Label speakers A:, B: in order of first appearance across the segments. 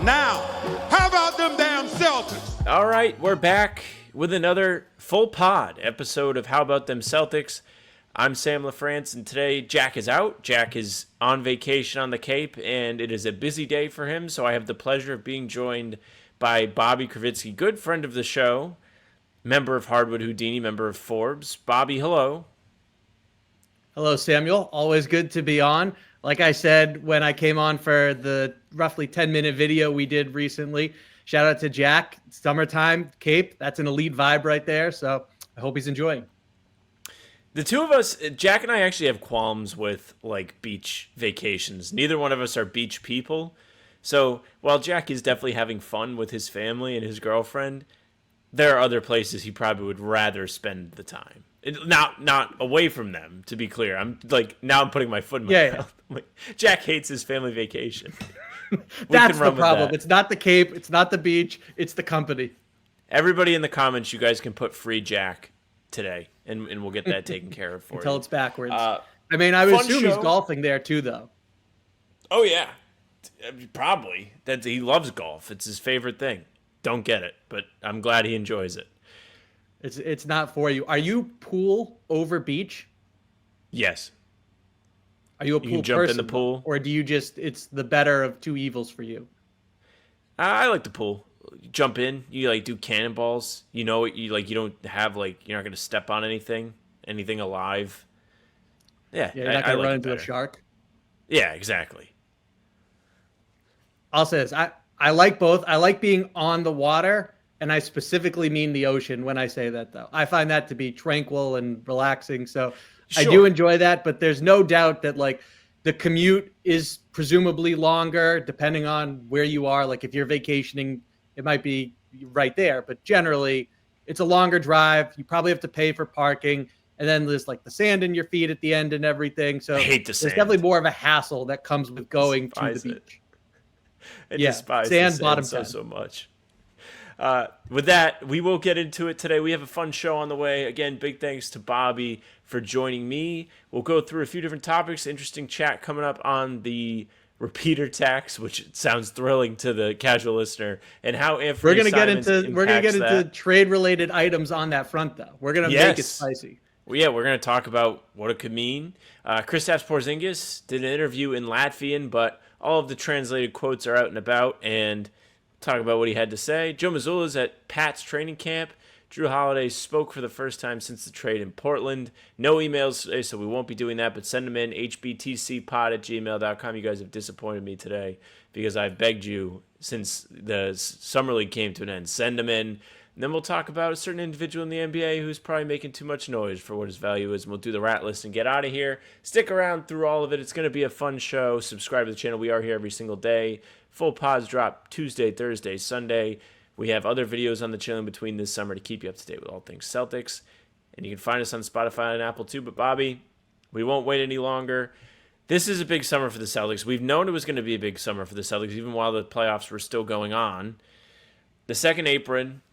A: Now, how about them damn Celtics?
B: All right, we're back with another full pod episode of How About Them Celtics. I'm Sam LaFrance, and today Jack is out. Jack is on vacation on the Cape, and it is a busy day for him, so I have the pleasure of being joined by Bobby Kravitsky, good friend of the show, member of Hardwood Houdini, member of Forbes. Bobby, hello.
C: Hello, Samuel. Always good to be on. Like I said when I came on for the roughly 10-minute video we did recently, shout out to Jack. Summertime, Cape, that's an elite vibe right there. So I hope he's enjoying.
B: The two of us, Jack and I actually have qualms with like beach vacations. Neither one of us are beach people. So while Jack is definitely having fun with his family and his girlfriend, there are other places he probably would rather spend the time. Not away from them, to be clear. I'm putting my foot in my mouth. Like, Jack hates his family vacation.
C: That's the problem. It's not the Cape. It's not the beach. It's the company.
B: Everybody in the comments, you guys can put free Jack today, and we'll get that taken care of for
C: Until
B: you.
C: It's backwards. I would assume
B: show.
C: He's golfing there too, though.
B: Oh, yeah. Probably. He loves golf. It's his favorite thing. Don't get it, but I'm glad he enjoys it.
C: It's not for you. Are you pool over beach?
B: Yes.
C: Are you a pool
B: can jump
C: person,
B: in the pool,
C: or do you just? It's the better of two evils for you.
B: I like the pool. You jump in. You like do cannonballs. You know, you don't have you're not gonna step on anything alive. Yeah,
C: You're not gonna run into a shark.
B: Yeah, exactly.
C: I'll say this. I like both. I like being on the water. And I specifically mean the ocean when I say that, though. I find that to be tranquil and relaxing. So sure. I do enjoy that. But there's no doubt that the commute is presumably longer depending on where you are. Like if you're vacationing, it might be right there. But generally, it's a longer drive. You probably have to pay for parking. And then there's the sand in your feet at the end and everything. So
B: I hate the
C: there's
B: sand.
C: Definitely more of a hassle that comes with going to the beach.
B: I despise the sand
C: bottom
B: so much. With that, we will get into it today. We have a fun show on the way. Again, big thanks to Bobby for joining me. We'll go through a few different topics. Interesting chat coming up on the repeater tax, which sounds thrilling to the casual listener, and how Anfernee Simons
C: we're gonna get into trade related items on that front, though. We're gonna make it spicy.
B: Well, yeah, we're gonna talk about what it could mean. Kristaps Porzingis did an interview in Latvian, but all of the translated quotes are out and about, and talk about what he had to say. Joe Mazzulla is at Pat's training camp. Drew Holiday spoke for the first time since the trade in Portland. No emails today, so we won't be doing that, but send them in, hbtcpod@gmail.com. You guys have disappointed me today because I've begged you since the Summer League came to an end. Send them in, and then we'll talk about a certain individual in the NBA who's probably making too much noise for what his value is, and we'll do the rat list and get out of here. Stick around through all of it. It's going to be a fun show. Subscribe to the channel. We are here every single day. Full pods drop Tuesday, Thursday, Sunday. We have other videos on the channel in between this summer to keep you up to date with all things Celtics. And you can find us on Spotify and Apple too. But Bobby, we won't wait any longer. This is a big summer for the Celtics. We've known it was going to be a big summer for the Celtics, even while the playoffs were still going on. The second apron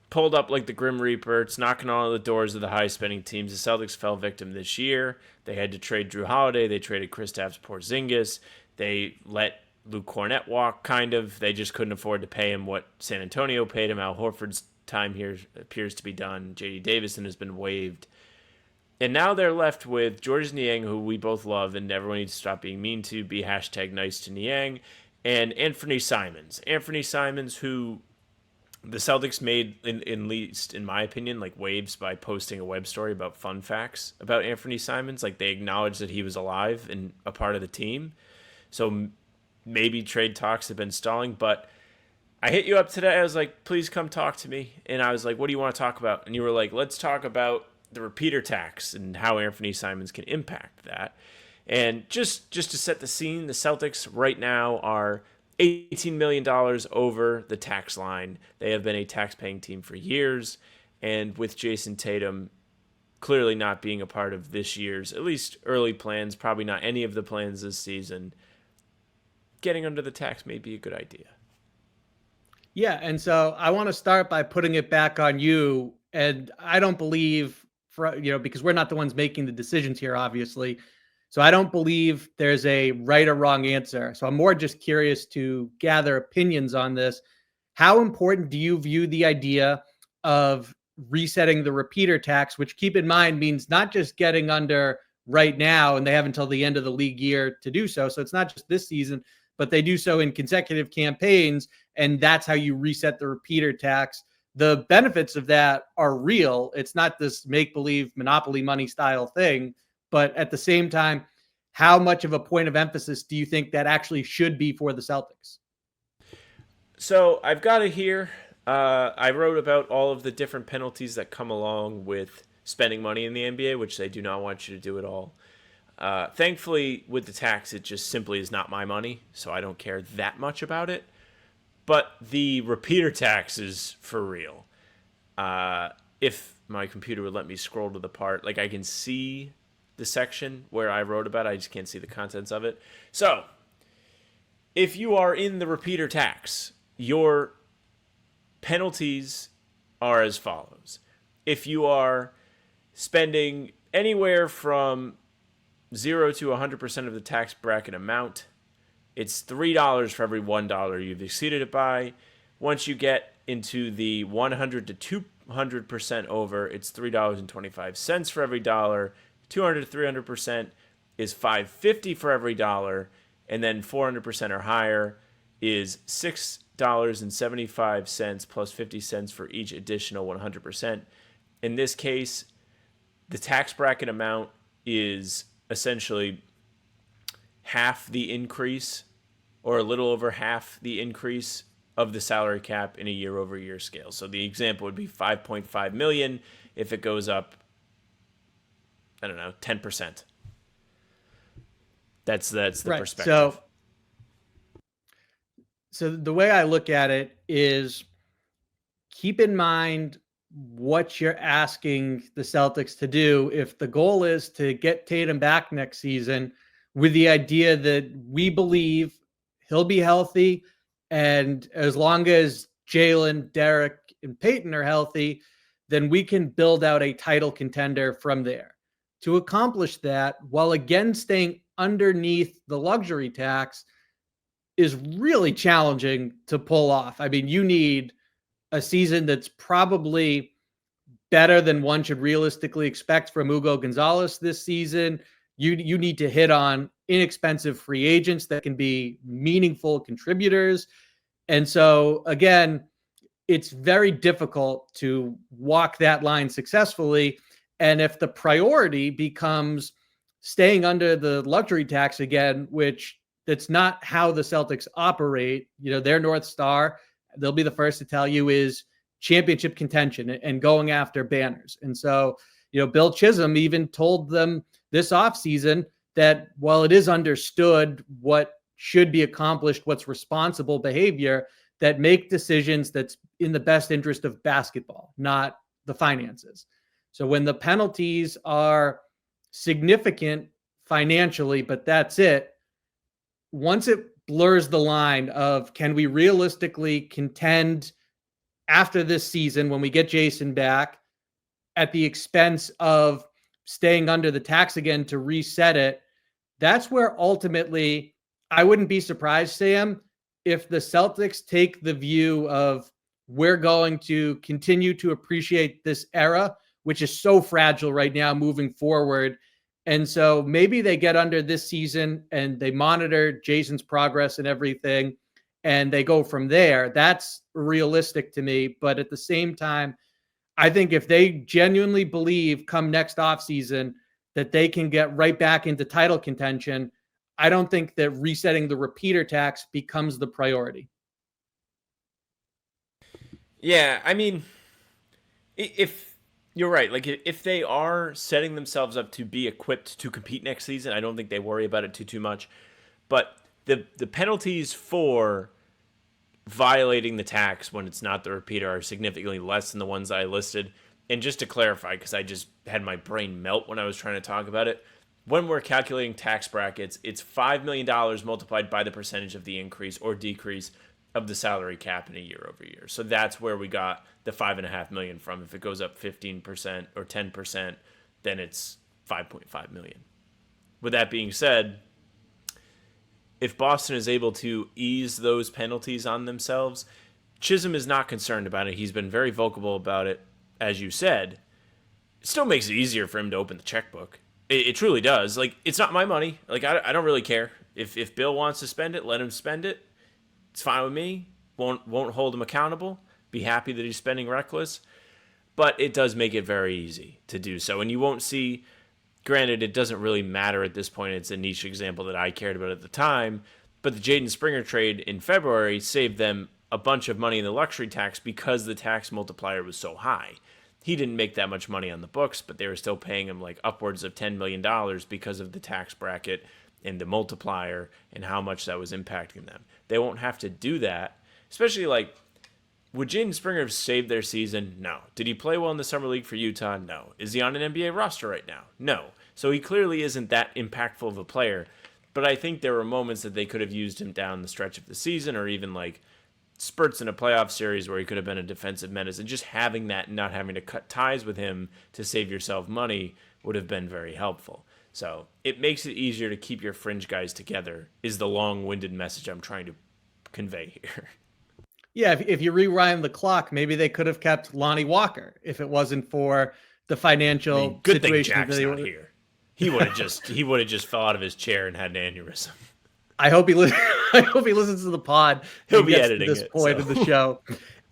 B: pulled up like the Grim Reaper. It's knocking on all the doors of the high-spending teams. The Celtics fell victim this year. They had to trade Drew Holiday. They traded Kristaps Porzingis. They let Luke Cornett walk, kind of. They just couldn't afford to pay him what San Antonio paid him. Al Horford's time here appears to be done. J.D. Davison has been waived. And now they're left with Georges Niang, who we both love, and everyone needs to stop being mean to, be #nice to Niang, and Anfernee Simons. Anfernee Simons, who the Celtics made, in least in my opinion, waves by posting a web story about fun facts about Anfernee Simons. They acknowledged that he was alive and a part of the team. So maybe trade talks have been stalling, but I hit you up today. I was like, please come talk to me. And I was like, what do you want to talk about? And you were like, let's talk about the repeater tax and how Anfernee Simons can impact that. And just to set the scene, the Celtics right now are $18 million over the tax line. They have been a tax-paying team for years. And with Jason Tatum clearly not being a part of this year's, at least early plans, probably not any of the plans this season, getting under the tax may be a good idea.
C: Yeah, and so I want to start by putting it back on you. And I don't believe, because we're not the ones making the decisions here, obviously. So I don't believe there's a right or wrong answer. So I'm more just curious to gather opinions on this. How important do you view the idea of resetting the repeater tax, which, keep in mind, means not just getting under right now, and they have until the end of the league year to do so. So it's not just this season, but they do so in consecutive campaigns, and that's how you reset the repeater tax. The benefits of that are real. It's not this make-believe monopoly money style thing, but at the same time, how much of a point of emphasis do you think that actually should be for the Celtics?
B: So I've got it here. I wrote about all of the different penalties that come along with spending money in the NBA, which they do not want you to do at all. Thankfully, with the tax, it just simply is not my money, so I don't care that much about it. But the repeater tax is for real. If my computer would let me scroll to the part, like I can see the section where I wrote about it, I just can't see the contents of it. So, if you are in the repeater tax, your penalties are as follows. If you are spending anywhere from 0 to 100% of the tax bracket amount, it's $3 for every $1 you've exceeded it by. Once you get into the 100 to 200% over, it's $3.25 for every dollar. 200 to 300% is $5.50 for every dollar. And then 400% or higher is $6.75 plus 50 cents for each additional 100%. In this case, the tax bracket amount is essentially half the increase, or a little over half the increase of the salary cap in a year-over-year scale. So the example would be $5.5 million if it goes up, I don't know, 10%. That's the
C: right.
B: perspective.
C: So the way I look at it is, keep in mind what you're asking the Celtics to do. If the goal is to get Tatum back next season, with the idea that we believe he'll be healthy, and as long as Jalen, Derek, and Peyton are healthy, then we can build out a title contender from there. To accomplish that, while again staying underneath the luxury tax, is really challenging to pull off. I mean, you need a season that's probably better than one should realistically expect from Hugo Gonzalez this season. You need to hit on inexpensive free agents that can be meaningful contributors. And so, again, it's very difficult to walk that line successfully. And if the priority becomes staying under the luxury tax again, which that's not how the Celtics operate, their North Star, they'll be the first to tell you, is championship contention and going after banners. And so, Bill Chisholm even told them this offseason that while it is understood what should be accomplished, what's responsible behavior, that make decisions that's in the best interest of basketball, not the finances. So when the penalties are significant financially, but that's it, once it blurs the line of, can we realistically contend after this season when we get Jason back at the expense of staying under the tax again to reset it, that's where ultimately I wouldn't be surprised, Sam, if the Celtics take the view of, we're going to continue to appreciate this era, which is so fragile right now moving forward. And so maybe they get under this season and they monitor Jason's progress and everything, and they go from there. That's realistic to me. But at the same time, I think if they genuinely believe come next offseason that they can get right back into title contention, I don't think that resetting the repeater tax becomes the priority.
B: Yeah, I mean, if you're right, like if they are setting themselves up to be equipped to compete next season, I don't think they worry about it too much. But the penalties for violating the tax when it's not the repeater are significantly less than the ones I listed. And just to clarify, because I just had my brain melt when I was trying to talk about it, when we're calculating tax brackets, it's $5 million multiplied by the percentage of the increase or decrease of the salary cap in a year over year. So that's where we got the $5.5 million from. If it goes up 15% or 10%, then it's $5.5 million. with that being said, if Boston is able to ease those penalties on themselves, Chisholm is not concerned about it. He's been very vocal about it, as you said. It still makes it easier for him to open the checkbook. It truly does. Like, it's not my money. Like, I don't really care. If Bill wants to spend it, let him spend it. It's fine with me. Won't hold him accountable. Be happy that he's spending reckless. But it does make it very easy to do so. And you won't see, granted, it doesn't really matter at this point. It's a niche example that I cared about at the time. But the Jaden Springer trade in February saved them a bunch of money in the luxury tax because the tax multiplier was so high. He didn't make that much money on the books, but they were still paying him like upwards of $10 million because of the tax bracket and the multiplier and how much that was impacting them. They won't have to do that, especially like, would Jaden Springer have saved their season? No. Did he play well in the Summer League for Utah? No. Is he on an NBA roster right now? No. So he clearly isn't that impactful of a player, but I think there were moments that they could have used him down the stretch of the season or even like spurts in a playoff series where he could have been a defensive menace, and just having that and not having to cut ties with him to save yourself money would have been very helpful. So it makes it easier to keep your fringe guys together is the long-winded message I'm trying to convey here.
C: Yeah, if you rewind the clock, maybe they could have kept Lonnie Walker if it wasn't for the financial
B: good
C: situation.
B: Thing Jack's not here. He would have just fell out of his chair and had an aneurysm.
C: I hope he listens to the pod.
B: He'll be editing
C: to this point of the show.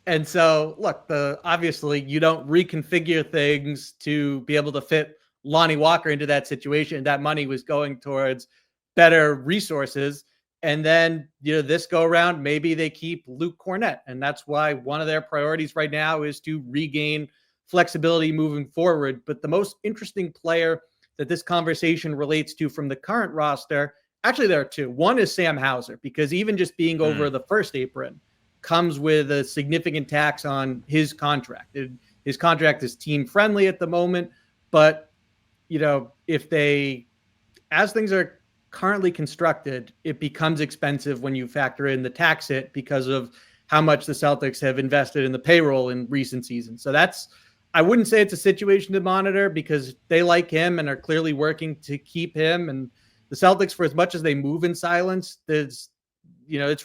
C: And so, look, obviously you don't reconfigure things to be able to fit Lonnie Walker into that situation. That money was going towards better resources. And then, this go around, maybe they keep Luke Cornett. And that's why one of their priorities right now is to regain flexibility moving forward. But the most interesting player that this conversation relates to from the current roster, actually there are two. One is Sam Hauser, because even just being over the first apron comes with a significant tax on his contract. His contract is team friendly at the moment, but as things are currently constructed, it becomes expensive when you factor in the tax hit because of how much the Celtics have invested in the payroll in recent seasons. So I wouldn't say it's a situation to monitor because they like him and are clearly working to keep him. And the Celtics, for as much as they move in silence, it's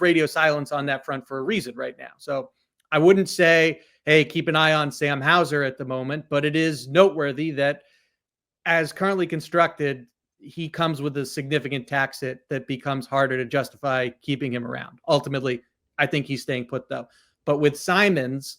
C: radio silence on that front for a reason right now. So I wouldn't say, hey, keep an eye on Sam Hauser at the moment, but it is noteworthy that as currently constructed, he comes with a significant tax hit that becomes harder to justify keeping him around. Ultimately, I think he's staying put though. But with Simons,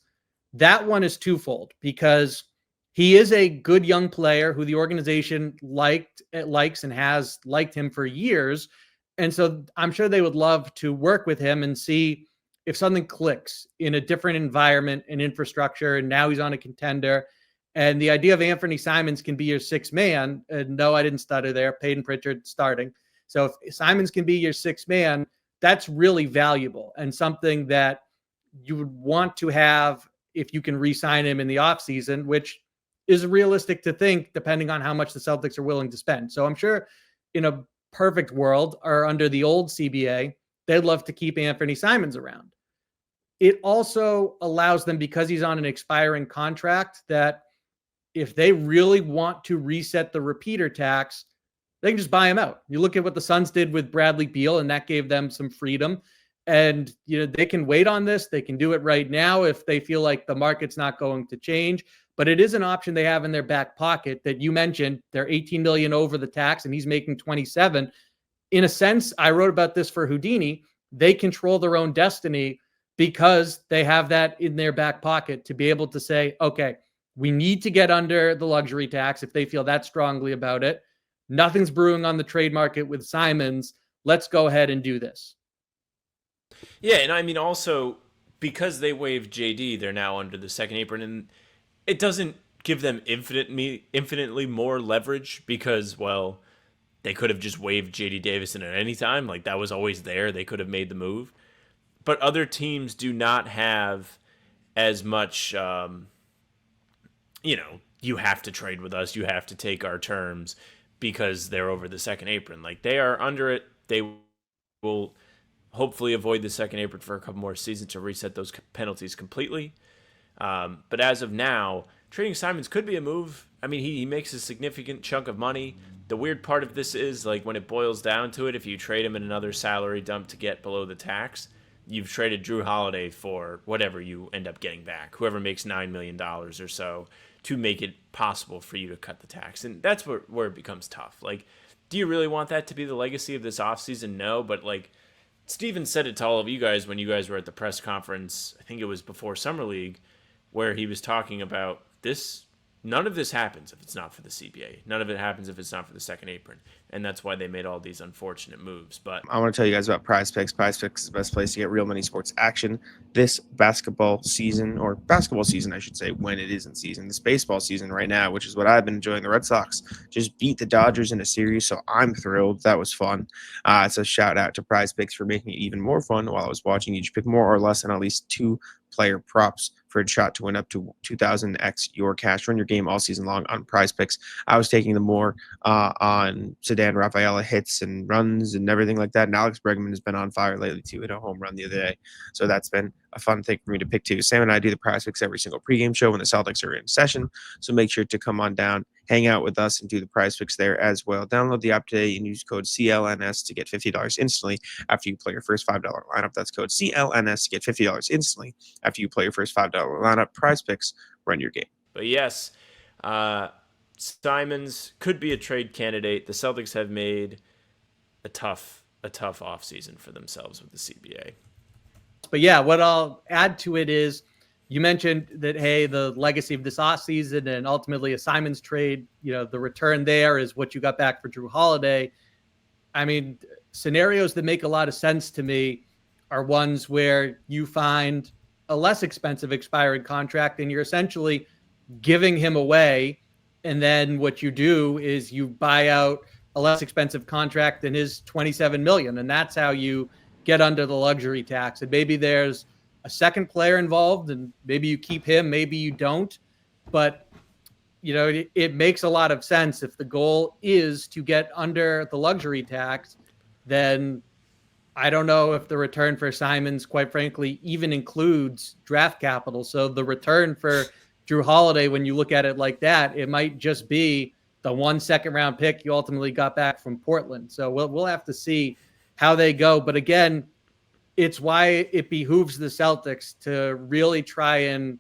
C: that one is twofold because he is a good young player who the organization likes and has liked him for years. And so I'm sure they would love to work with him and see if something clicks in a different environment and infrastructure. And now he's on a contender. And the idea of Anfernee Simons can be your sixth man. And no, I didn't stutter there. Peyton Pritchard starting. So if Simons can be your sixth man, that's really valuable and something that you would want to have if you can re-sign him in the offseason, which is realistic to think depending on how much the Celtics are willing to spend. So I'm sure in a perfect world or under the old CBA, they'd love to keep Anfernee Simons around. It also allows them, because he's on an expiring contract, that if they really want to reset the repeater tax, they can just buy him out. You look at what the Suns did with Bradley Beal, and that gave them some freedom. And they can wait on this. They can do it right now if they feel like the market's not going to change. But it is an option they have in their back pocket that you mentioned. They're $18 million over the tax, and he's making 27. In a sense, I wrote about this for Houdini. They control their own destiny because they have that in their back pocket to be able to say, okay, we need to get under the luxury tax if they feel that strongly about it. Nothing's brewing on the trade market with Simons. Let's go ahead and do this.
B: Yeah, and I mean also because they waived JD, they're now under the second apron, and it doesn't give them infinitely more leverage because, well, they could have just waived JD Davison at any time. Like, that was always there. They could have made the move. But other teams do not have as much, you have to trade with us, you have to take our terms because they're over the second apron. Like, they are under it. They will hopefully avoid the second apron for a couple more seasons to reset those penalties completely. But as of now, trading Simons could be a move. I mean, he makes a significant chunk of money. The weird part of this is, like, when it boils down to it, if you trade him in another salary dump to get below the tax, you've traded Drew Holiday for whatever you end up getting back, whoever makes $9 million or so, to make it possible for you to cut the tax. And that's where it becomes tough. Like, do you really want that to be the legacy of this offseason? No, but, like, Steven said it to all of you guys when you guys were at the press conference, I think it was before Summer League, where he was talking about this. None of this happens if it's not for the CBA. None of it happens if it's not for the second apron. And that's why they made all these unfortunate moves. But
D: I want to tell you guys about Prizepicks. Prizepicks is the best place to get real money sports action this basketball season, or basketball season, I should say, when it isn't season. This baseball season right now, which is what I've been enjoying. The Red Sox just beat the Dodgers in a series, so I'm thrilled. That was fun. So shout out to Prizepicks for making it even more fun while I was watching. You just pick more or less than at least 2 player props for a shot to win up to 2,000x your cash. Run your game all season long on Prizepicks. I was taking the more on Sedan Rafaela hits and runs and everything like that. And Alex Bregman has been on fire lately too, hit a home run the other day. So that's been a fun thing for me to pick too. Sam and I do the Prizepicks every single pregame show when the Celtics are in session. So make sure to come on down, hang out with us, and do the Prizepicks there as well. Download the app today and use code CLNS to get $50 instantly after you play your first $5 lineup. That's code CLNS to get $50 instantly after you play your first $5 lineup. Prizepicks, run your game.
B: But yes, Simons could be a trade candidate. The Celtics have made a tough offseason for themselves with the CBA.
C: But yeah, what I'll add to it is you mentioned that, hey, the legacy of this offseason and ultimately a Simons trade, the return there is what you got back for Drew Holiday. I mean, scenarios that make a lot of sense to me are ones where you find a less expensive expiring contract and you're essentially giving him away. And then what you do is you buy out a less expensive contract than his $27 million. And that's how you get under the luxury tax. And maybe there's a second player involved and maybe you keep him, maybe you don't. But, it makes a lot of sense. If the goal is to get under the luxury tax, then I don't know if the return for Simons, quite frankly, even includes draft capital. So the return for Drew Holiday, when you look at it like that, it might just be the 1 second-round pick you ultimately got back from Portland. So we'll have to see how they go. But again, it's why it behooves the Celtics to really try and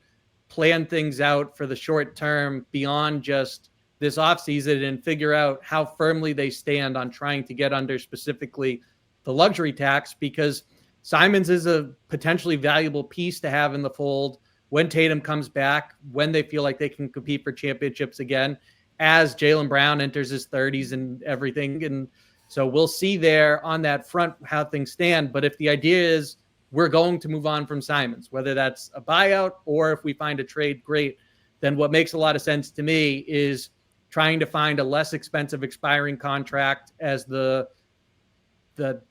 C: plan things out for the short term beyond just this offseason and figure out how firmly they stand on trying to get under specifically the luxury tax, because Simons is a potentially valuable piece to have in the fold when Tatum comes back, when they feel like they can compete for championships again, as Jaylen Brown enters his 30s and everything. And so we'll see there on that front how things stand. But if the idea is we're going to move on from Simons, whether that's a buyout or if we find a trade, great. Then what makes a lot of sense to me is trying to find a less expensive expiring contract as the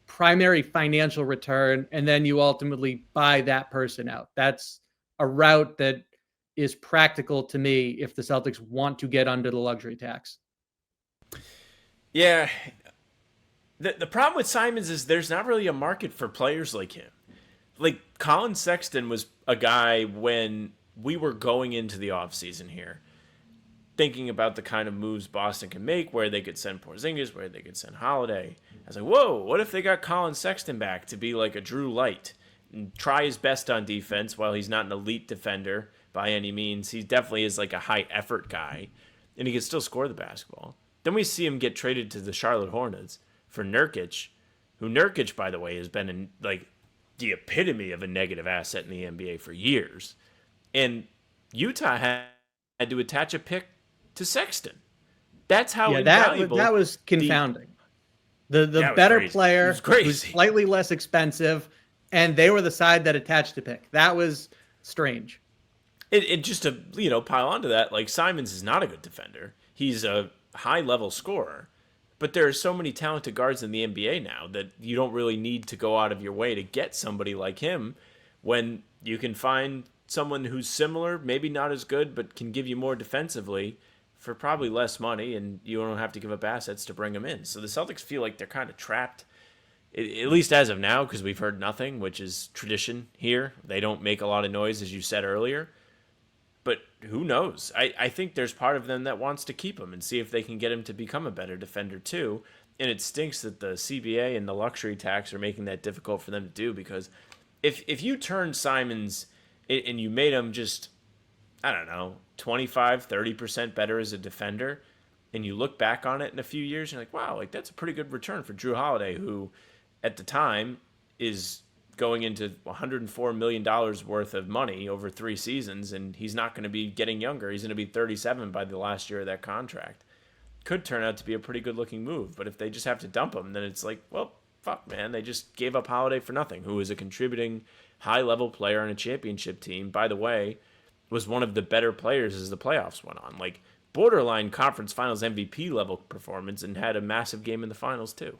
C: primary financial return, and then you ultimately buy that person out. That's a route that is practical to me if the Celtics want to get under the luxury tax.
B: Yeah. The problem with Simons is there's not really a market for players like him. Like, Colin Sexton was a guy when we were going into the offseason here, thinking about the kind of moves Boston can make, where they could send Porzingis, where they could send Holiday. I was like, whoa, what if they got Colin Sexton back to be like a Drew Light and try his best on defense while he's not an elite defender by any means. He definitely is like a high effort guy, and he can still score the basketball. Then we see him get traded to the Charlotte Hornets for Nurkic, who Nurkic, by the way, has been the epitome of a negative asset in the NBA for years. And Utah had to attach a pick to Sexton. That's how invaluable.
C: That was confounding. The better
B: crazy.
C: player who's slightly less expensive, and they were the side that attached the pick. That was strange.
B: It just to pile onto that, like, Simons is not a good defender. He's a high-level scorer. But there are so many talented guards in the NBA now that you don't really need to go out of your way to get somebody like him when you can find someone who's similar, maybe not as good, but can give you more defensively for probably less money, and you don't have to give up assets to bring them in. So the Celtics feel like they're kind of trapped, at least as of now, because we've heard nothing, which is tradition here. They don't make a lot of noise, as you said earlier. But who knows? I think there's part of them that wants to keep him and see if they can get him to become a better defender too. And it stinks that the CBA and the luxury tax are making that difficult for them to do, because if you turn Simons and you made him just, I don't know, 25, 30% better as a defender, and you look back on it in a few years, you're like, wow, like that's a pretty good return for Drew Holiday, who at the time is going into $104 million worth of money over 3 seasons, and he's not going to be getting younger. He's going to be 37 by the last year of that contract. Could turn out to be a pretty good-looking move, but if they just have to dump him, then it's like, well, fuck, man. They just gave up Holiday for nothing, who is a contributing high-level player on a championship team. By the way, was one of the better players as the playoffs went on. Like, borderline conference finals MVP level performance, and had a massive game in the finals too.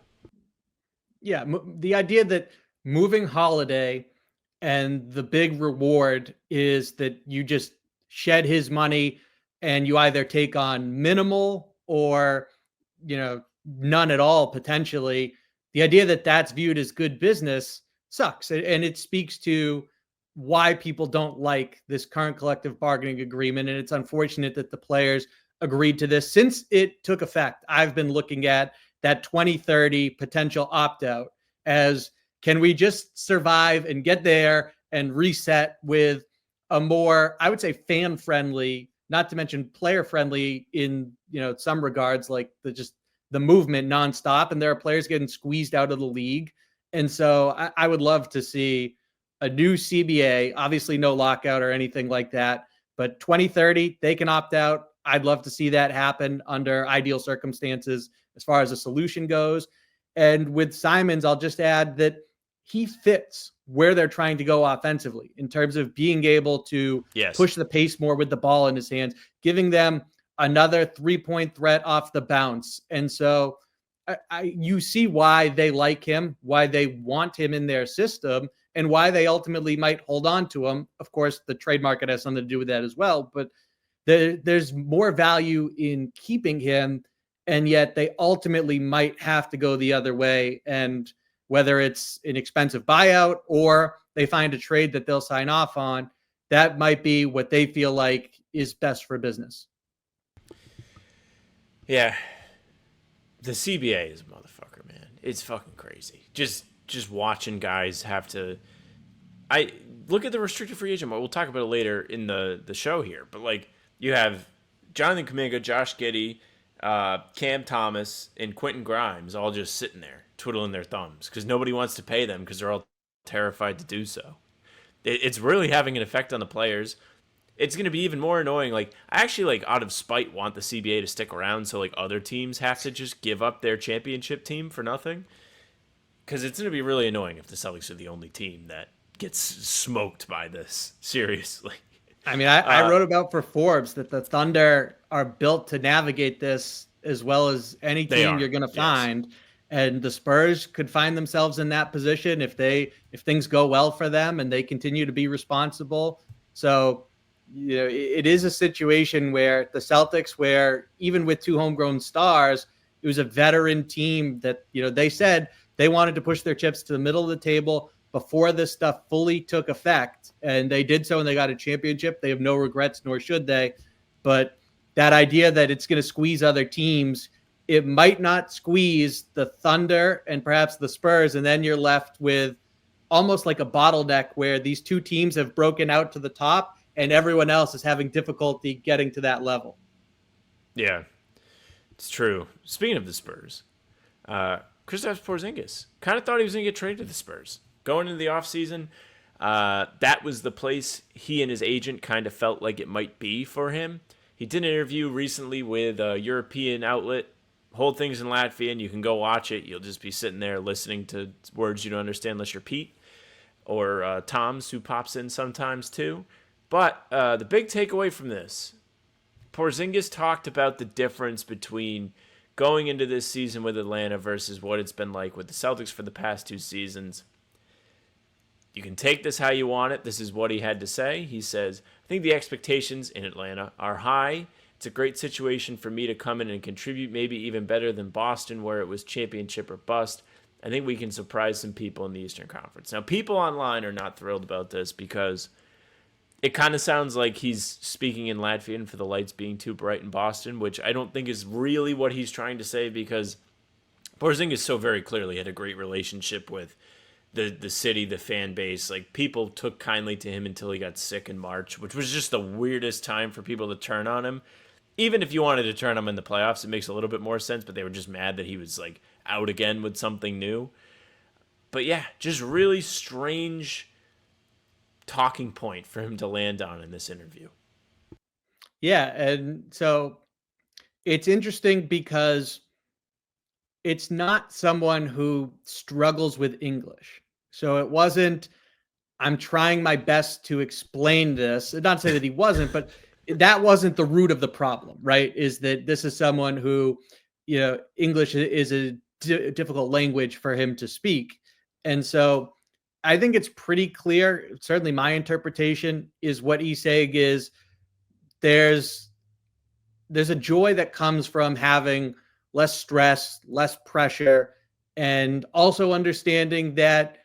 C: Yeah, the idea that moving Holiday and the big reward is that you just shed his money and you either take on minimal or, none at all potentially. The idea that that's viewed as good business sucks. And it speaks to why people don't like this current collective bargaining agreement. And it's unfortunate that the players agreed to this. Since it took effect, I've been looking at that 2030 potential opt-out as, can we just survive and get there and reset with a more, I would say, fan-friendly, not to mention player-friendly in, some regards, like the movement nonstop, and there are players getting squeezed out of the league. And so I would love to see a new CBA, obviously no lockout or anything like that, but 2030, they can opt out. I'd love to see that happen under ideal circumstances as far as a solution goes. And with Simons, I'll just add that he fits where they're trying to go offensively in terms of being able to push the pace more with the ball in his hands, giving them another 3-point threat off the bounce. And so you see why they like him, why they want him in their system, and why they ultimately might hold on to him. Of course, the trade market has something to do with that as well, but there's more value in keeping him, and yet they ultimately might have to go the other way. And whether it's an expensive buyout or they find a trade that they'll sign off on, that might be what they feel like is best for business.
B: Yeah. The CBA is a motherfucker, man. It's fucking crazy. Just watching guys have to... I look at the restricted free agent. We'll talk about it later in the show here. But, like, you have Jonathan Kuminga, Josh Giddey, Cam Thomas, and Quentin Grimes all just sitting there twiddling their thumbs because nobody wants to pay them because they're all terrified to do so. It's really having an effect on the players. It's going to be even more annoying. Like, I actually, like, out of spite, want the CBA to stick around so, like, other teams have to just give up their championship team for nothing. Because it's going to be really annoying if the Celtics are the only team that gets smoked by this. Seriously.
C: I mean, I wrote about for Forbes that the Thunder are built to navigate this as well as any team you're going to find. And the Spurs could find themselves in that position if things go well for them and they continue to be responsible. So, it is a situation where the Celtics, where even with 2 homegrown stars, it was a veteran team that, they said they wanted to push their chips to the middle of the table before this stuff fully took effect. And they did so, and they got a championship. They have no regrets, nor should they. But that idea that it's going to squeeze other teams, it might not squeeze the Thunder and perhaps the Spurs. And then you're left with almost like a bottleneck where these 2 teams have broken out to the top and everyone else is having difficulty getting to that level. Yeah,
B: it's true. Speaking of the Spurs, Kristaps Porzingis, kind of thought he was going to get traded to the Spurs. Going into the offseason, that was the place he and his agent kind of felt like it might be for him. He did an interview recently with a European outlet. Whole thing's in Latvian. You can go watch it. You'll just be sitting there listening to words you don't understand unless you're Pete or Tom's, who pops in sometimes too. But the big takeaway from this, Porzingis talked about the difference between going into this season with Atlanta versus what it's been like with the Celtics for the past 2 seasons. You can take this how you want it. This is what he had to say. He says, I think the expectations in Atlanta are high. It's a great situation for me to come in and contribute, maybe even better than Boston, where it was championship or bust. I think we can surprise some people in the Eastern Conference. Now, people online are not thrilled about this because It kind of sounds like he's speaking in Latvian for the lights being too bright in Boston, which I don't think is really what he's trying to say, because Porzingis so very clearly had a great relationship with the city, the fan base. Like, people took kindly to him until he got sick in March, which was just the weirdest time for people to turn on him. Even if you wanted to turn him in the playoffs, it makes a little bit more sense, but they were just mad that he was like out again with something new. But yeah, just really strange talking point for him to land on in this interview.
C: Yeah, and so it's interesting because it's not someone who struggles with English. So it wasn't, I'm trying my best to explain this. Not to say that he wasn't, but that wasn't the root of the problem, right? Is that this is someone who, English is a difficult language for him to speak. And so I think it's pretty clear, certainly my interpretation is what he's saying is there's a joy that comes from having less stress, less pressure, and also understanding that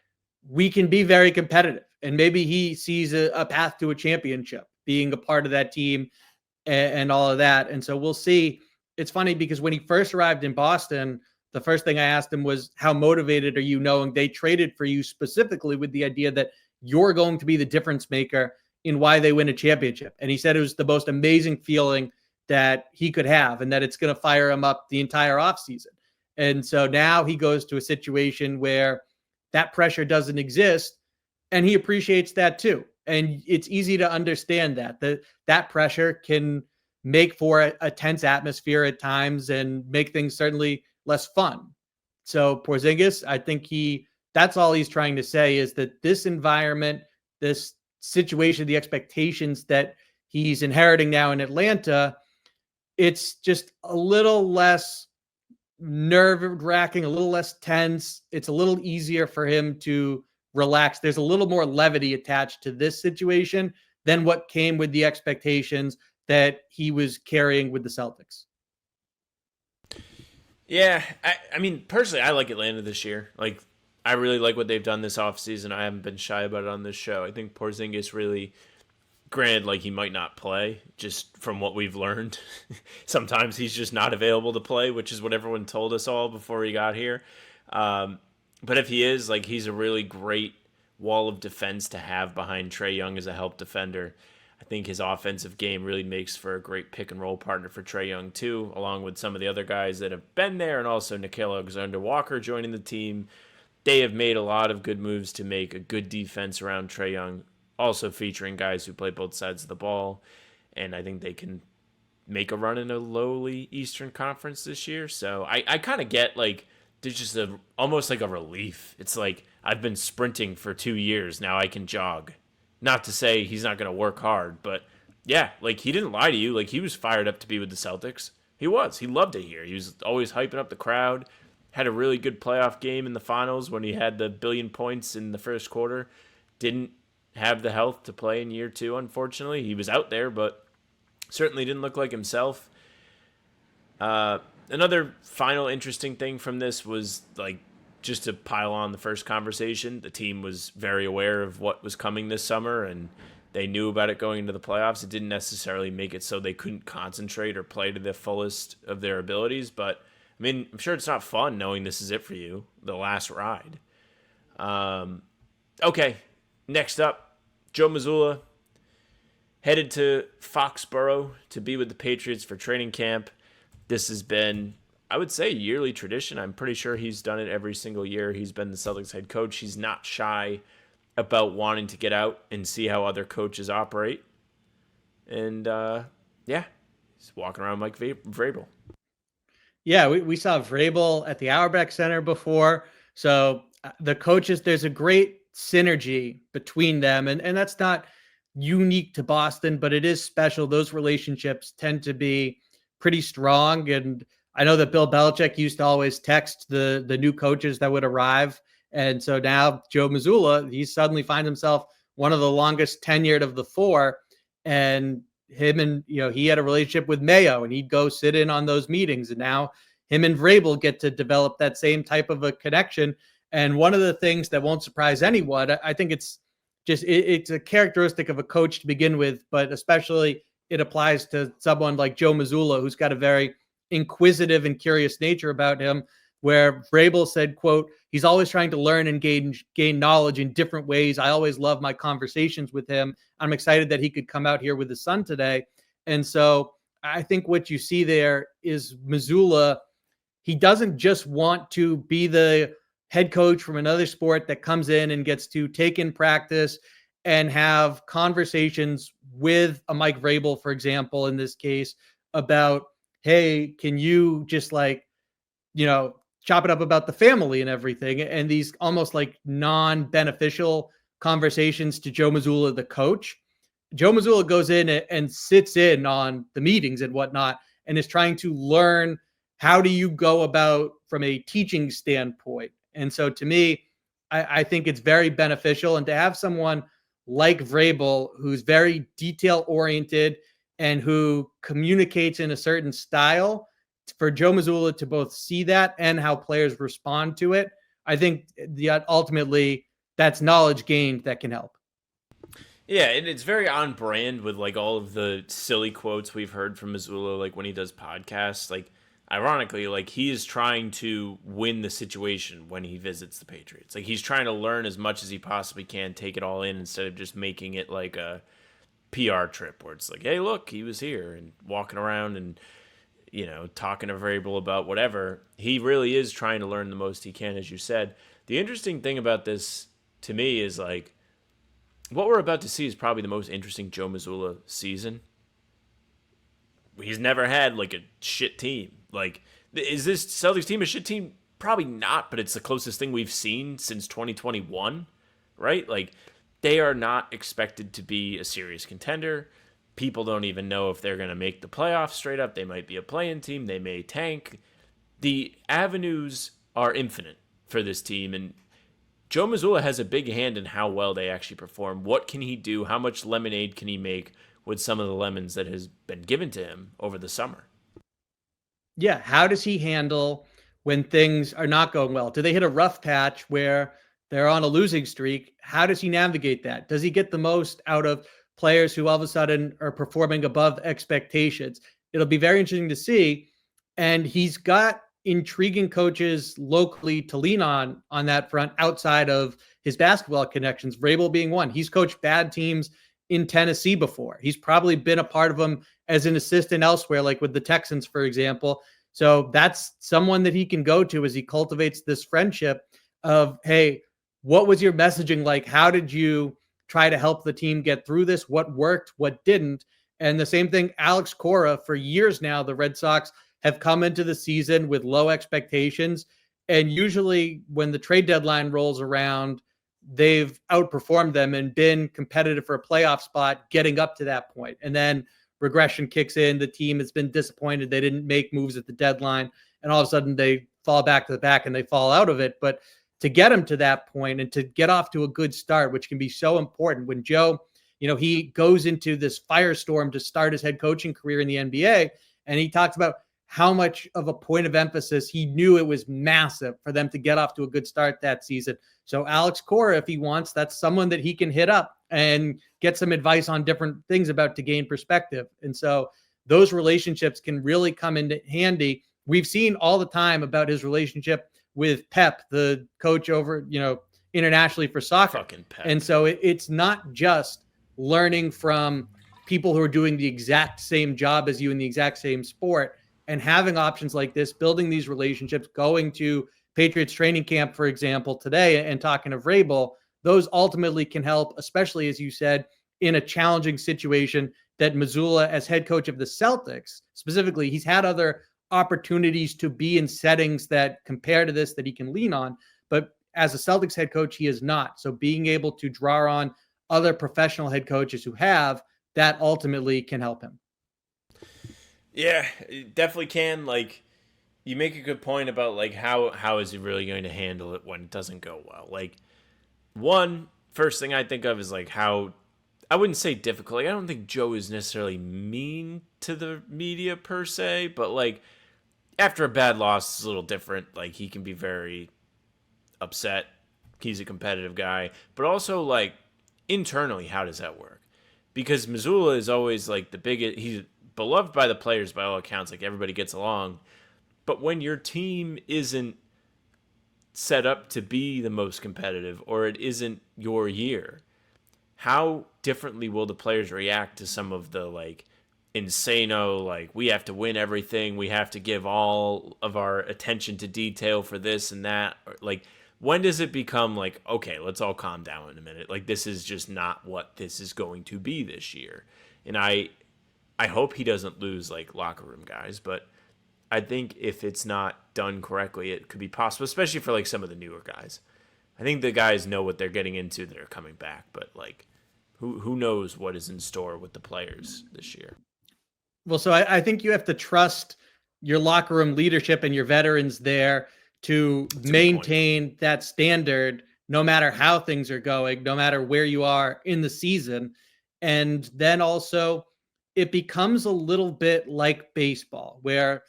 C: we can be very competitive. And maybe he sees a path to a championship, being a part of that team and all of that. And so we'll see. It's funny because when he first arrived in Boston, the first thing I asked him was, how motivated are you, knowing they traded for you specifically with the idea that you're going to be the difference maker in why they win a championship? And he said it was the most amazing feeling that he could have, and that it's going to fire him up the entire offseason. And so now he goes to a situation where that pressure doesn't exist, and he appreciates that too. And it's easy to understand that pressure can make for a tense atmosphere at times and make things certainly less fun. So Porzingis, I think that's all he's trying to say, is that this environment, this situation, the expectations that he's inheriting now in Atlanta, it's just a little less nerve-wracking, a little less tense. It's a little easier for him to relax. There's a little more levity attached to this situation than what came with the expectations that he was carrying with the Celtics.
B: Yeah, I mean, personally, I like Atlanta this year. Like, I really like what they've done this offseason. I haven't been shy about it on this show. I think Porzingis really, granted, like, he might not play, just from what we've learned. Sometimes he's just not available to play, which is what everyone told us all before he got here. But if he is, like, he's a really great wall of defense to have behind Trae Young as a help defender. I think his offensive game really makes for a great pick and roll partner for Trae Young too, along with some of the other guys that have been there, and also Nickeil Alexander-Walker joining the team. They have made a lot of good moves to make a good defense around Trae Young, also featuring guys who play both sides of the ball, and I think they can make a run in a lowly Eastern Conference this year. So I kind of get, like, there's just almost like a relief. It's like, I've been sprinting for 2 years, now I can jog. Not to say he's not going to work hard, but yeah, like, he didn't lie to you. Like, he was fired up to be with the Celtics. He was. He loved it here. He was always hyping up the crowd. Had a really good playoff game in the finals when he had the 1 billion points in the first quarter. Didn't have the health to play in year 2, unfortunately. He was out there, but certainly didn't look like himself. Another final interesting thing from this was, like, just to pile on the first conversation, the team was very aware of what was coming this summer, and they knew about it going into the playoffs. It didn't necessarily make it so they couldn't concentrate or play to the fullest of their abilities, but, I mean, I'm sure it's not fun knowing this is it for you, the last ride. Okay, next up, Joe Mazzulla headed to Foxborough to be with the Patriots for training camp. This has been, I would say, yearly tradition. I'm pretty sure he's done it every single year. He's been the Celtics head coach. He's not shy about wanting to get out and see how other coaches operate. And, yeah, he's walking around Mike Vrabel.
C: Yeah, we saw Vrabel at the Auerbach Center before. So the coaches, there's a great synergy between them. And that's not unique to Boston, but it is special. Those relationships tend to be pretty strong. And I know that Bill Belichick used to always text the new coaches that would arrive. And so now Joe Mazzulla, he suddenly finds himself one of the longest tenured of the 4. And him and, he had a relationship with Mayo, and he'd go sit in on those meetings. And now him and Vrabel get to develop that same type of a connection. And one of the things that won't surprise anyone, I think it's it's a characteristic of a coach to begin with, but especially it applies to someone like Joe Mazzulla, who's got a very inquisitive and curious nature about him, where Vrabel said, quote, he's always trying to learn and gain knowledge in different ways. I always love my conversations with him. I'm excited that he could come out here with his son today. And so I think what you see there is Mazzulla, he doesn't just want to be the head coach from another sport that comes in and gets to take in practice and have conversations with a Mike Vrabel, for example, in this case, about, hey, can you just chop it up about the family and everything, and these almost like non-beneficial conversations to Joe Mazzulla, the coach. Joe Mazzulla goes in and sits in on the meetings and whatnot, and is trying to learn, how do you go about from a teaching standpoint? And so to me, I think it's very beneficial. And to have someone like Vrabel, who's very detail oriented and who communicates in a certain style, for Joe Mazzulla to both see that and how players respond to it, I think ultimately that's knowledge gained that can help.
B: Yeah, and it's very on brand with like all of the silly quotes we've heard from Mazzulla, like when he does podcasts. Like, ironically, like he is trying to win the situation when he visits the Patriots. Like, he's trying to learn as much as he possibly can, take it all in, instead of just making it like a PR trip where it's like, hey, look, he was here, and walking around and talking to Vrabel about whatever. He really is trying to learn the most he can, as you said. The interesting thing about this to me is like, what we're about to see is probably the most interesting Joe Mazzulla season. He's never had like a shit team. Like, is this Celtics team a shit team? Probably not, but it's the closest thing we've seen since 2021, right? Like, they are not expected to be a serious contender. People don't even know if they're going to make the playoffs straight up. They might be a play-in team. They may tank. The avenues are infinite for this team, and Joe Mazzulla has a big hand in how well they actually perform. What can he do? How much lemonade can he make with some of the lemons that has been given to him over the summer?
C: Yeah, how does he handle when things are not going well? Do they hit a rough patch where they're on a losing streak? How does he navigate that? Does he get the most out of players who all of a sudden are performing above expectations? It'll be very interesting to see. And he's got intriguing coaches locally to lean on that front outside of his basketball connections, Vrabel being one. He's coached bad teams in Tennessee before. He's probably been a part of them as an assistant elsewhere, like with the Texans, for example. So that's someone that he can go to as he cultivates this friendship of, hey, what was your messaging like? How did you try to help the team get through this? What worked? What didn't? And the same thing, Alex Cora, for years now, the Red Sox have come into the season with low expectations. And usually when the trade deadline rolls around, they've outperformed them and been competitive for a playoff spot getting up to that point. And then regression kicks in. The team has been disappointed. They didn't make moves at the deadline. And all of a sudden they fall back to the back and they fall out of it. But to get them to that point and to get off to a good start, which can be so important when Joe, he goes into this firestorm to start his head coaching career in the NBA. And he talks about how much of a point of emphasis he knew it was massive for them to get off to a good start that season. So Alex Cora, if he wants, that's someone that he can hit up and get some advice on different things about to gain perspective. And so those relationships can really come into handy. We've seen all the time about his relationship with Pep, the coach over, internationally for soccer.
B: Fucking Pep.
C: And so it's not just learning from people who are doing the exact same job as you in the exact same sport, and having options like this, building these relationships, going to Patriots training camp, for example, today and talking to Vrabel, those ultimately can help, especially, as you said, in a challenging situation that Mazzulla, as head coach of the Celtics, specifically, he's had other opportunities to be in settings that compare to this that he can lean on. But as a Celtics head coach, he is not. So being able to draw on other professional head coaches who have, that ultimately can help him.
B: Yeah, it definitely can. Like, you make a good point about like how is he really going to handle it when it doesn't go well. Like, first thing I think of is like how, I wouldn't say difficult. Like, I don't think Joe is necessarily mean to the media per se, but like after a bad loss, it's a little different. Like, he can be very upset. He's a competitive guy, but also like internally, how does that work? Because Mazzulla is always like the biggest, he's beloved by the players by all accounts, like everybody gets along. But when your team isn't set up to be the most competitive, or it isn't your year, how differently will the players react to some of the like insano, like we have to win everything, we have to give all of our attention to detail for this and that? Like, when does it become like, okay, let's all calm down in a minute, like this is just not what this is going to be this year? And I hope he doesn't lose like locker room guys, but I think if it's not done correctly, it could be possible, especially for like some of the newer guys. I think the guys know what they're getting into that are coming back, but like who knows what is in store with the players this year.
C: Well, so I think you have to trust your locker room leadership and your veterans there to maintain that standard no matter how things are going, no matter where you are in the season. And then also it becomes a little bit like baseball, where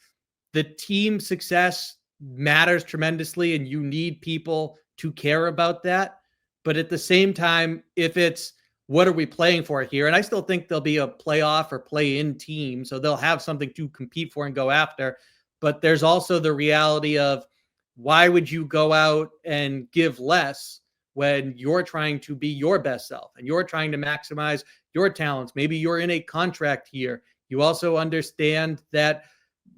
C: the team success matters tremendously and you need people to care about that. But at the same time, if it's what are we playing for here? And I still think there'll be a playoff or play-in team, so they'll have something to compete for and go after. But there's also the reality of, why would you go out and give less when you're trying to be your best self and you're trying to maximize your talents? Maybe you're in a contract here. You also understand that,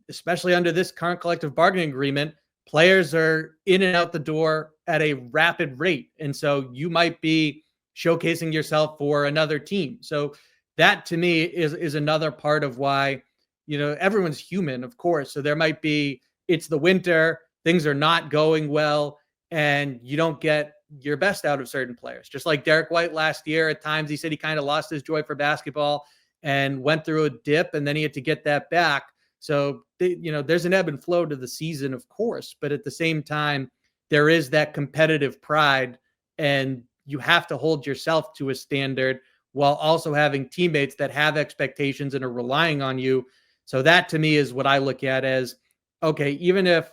C: especially under this current collective bargaining agreement, players are in and out the door at a rapid rate. And so you might be showcasing yourself for another team. So that to me is another part of why, everyone's human, of course. So there might be, it's the winter, things are not going well, and you don't get your best out of certain players. Just like Derek White last year, at times he said he kind of lost his joy for basketball and went through a dip, and then he had to get that back. So, there's an ebb and flow to the season, of course, but at the same time, there is that competitive pride, and you have to hold yourself to a standard while also having teammates that have expectations and are relying on you. So that to me is what I look at as, okay, even if,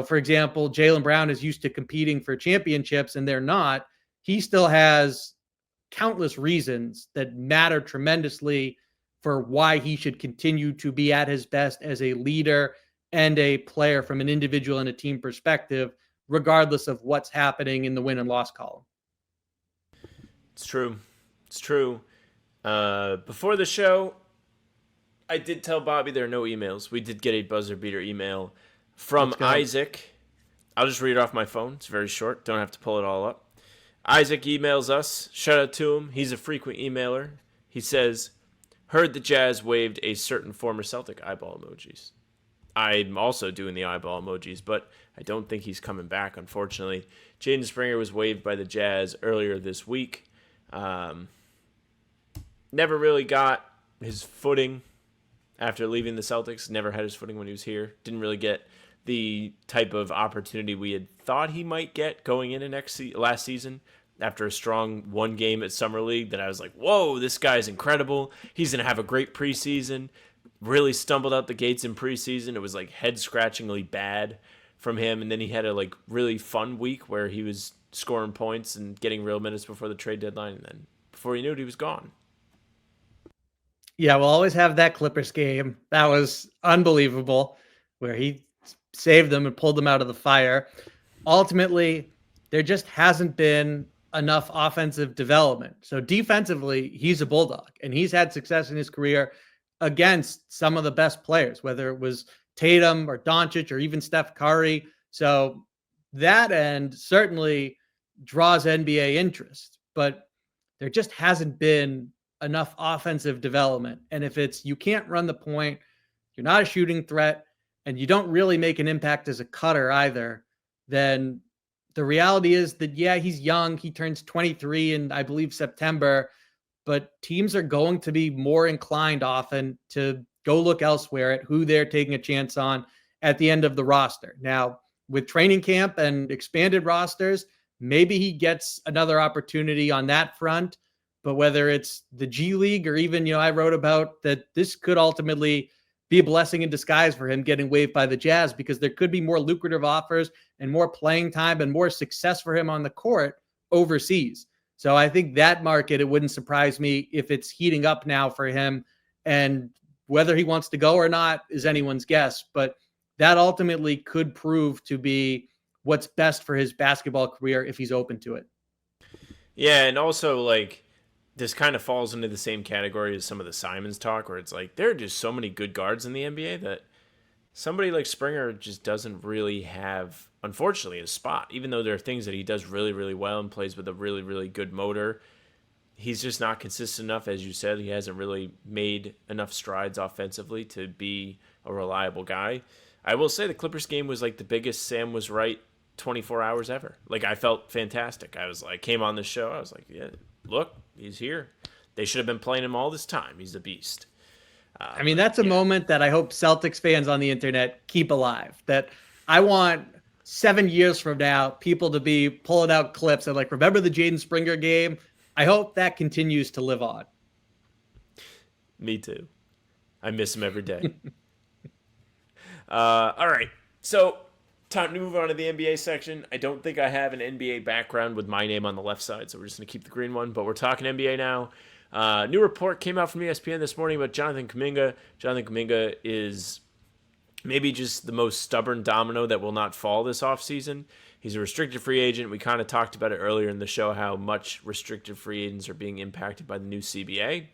C: for example, Jaylen Brown is used to competing for championships and they're not, he still has countless reasons that matter tremendously for why he should continue to be at his best as a leader and a player from an individual and a team perspective, regardless of what's happening in the win and loss column.
B: It's true. It's true. Before the show, I did tell Bobby there are no emails. We did get a buzzer beater email from Isaac. I'll just read it off my phone. It's very short. Don't have to pull it all up. Isaac emails us. Shout out to him. He's a frequent emailer. He says, heard the Jazz waived a certain former Celtic eyeball emojis. I'm also doing the eyeball emojis, but I don't think he's coming back, unfortunately. Jaden Springer was waived by the Jazz earlier this week. Never really got his footing after leaving the Celtics. Never had his footing when he was here. Didn't really get the type of opportunity we had thought he might get going into last season. After a strong one game at Summer League that I was like, whoa, this guy's incredible. He's going to have a great preseason. Really stumbled out the gates in preseason. It was like head-scratchingly bad from him. And then he had a like really fun week where he was scoring points and getting real minutes before the trade deadline. And then before you knew it, he was gone.
C: Yeah, we'll always have that Clippers game. That was unbelievable, where he saved them and pulled them out of the fire. Ultimately, there just hasn't been enough offensive development. So defensively, he's a bulldog, and he's had success in his career against some of the best players, whether it was Tatum or Doncic or even Steph Curry. So that end certainly draws NBA interest, but there just hasn't been enough offensive development. And if it's, you can't run the point, you're not a shooting threat, and you don't really make an impact as a cutter either, then the reality is that, yeah, he's young. He turns 23 in, I believe, September, but teams are going to be more inclined often to go look elsewhere at who they're taking a chance on at the end of the roster. Now, with training camp and expanded rosters, maybe he gets another opportunity on that front. But whether it's the G League or even, I wrote about that this could ultimately be a blessing in disguise for him getting waived by the Jazz, because there could be more lucrative offers and more playing time and more success for him on the court overseas. So I think that market, it wouldn't surprise me if it's heating up now for him. And whether he wants to go or not is anyone's guess. But that ultimately could prove to be what's best for his basketball career if he's open to it.
B: Yeah, and also, like, this kind of falls into the same category as some of the Simons talk, where it's like there are just so many good guards in the NBA that somebody like Springer just doesn't really have, unfortunately, a spot. Even though there are things that he does really, really well and plays with a really, really good motor, he's just not consistent enough. As you said, he hasn't really made enough strides offensively to be a reliable guy. I will say the Clippers game was like the biggest Sam was right 24 hours ever. Like, I felt fantastic. I was like, came on the show. I was like, yeah, look, he's here. They should have been playing him all this time. He's a beast.
C: I mean, that's a moment that I hope Celtics fans on the internet keep alive. That I want 7 years from now, people to be pulling out clips and like, remember the Jaden Springer game? I hope that continues to live on.
B: Me too. I miss him every day. All right. So, time to move on to the NBA section. I don't think I have an NBA background with my name on the left side, so we're just going to keep the green one. But we're talking NBA now. New report came out from ESPN this morning about Jonathan Kuminga. Jonathan Kuminga is maybe just the most stubborn domino that will not fall this offseason. He's a restricted free agent. We kind of talked about it earlier in the show, how much restricted free agents are being impacted by the new CBA.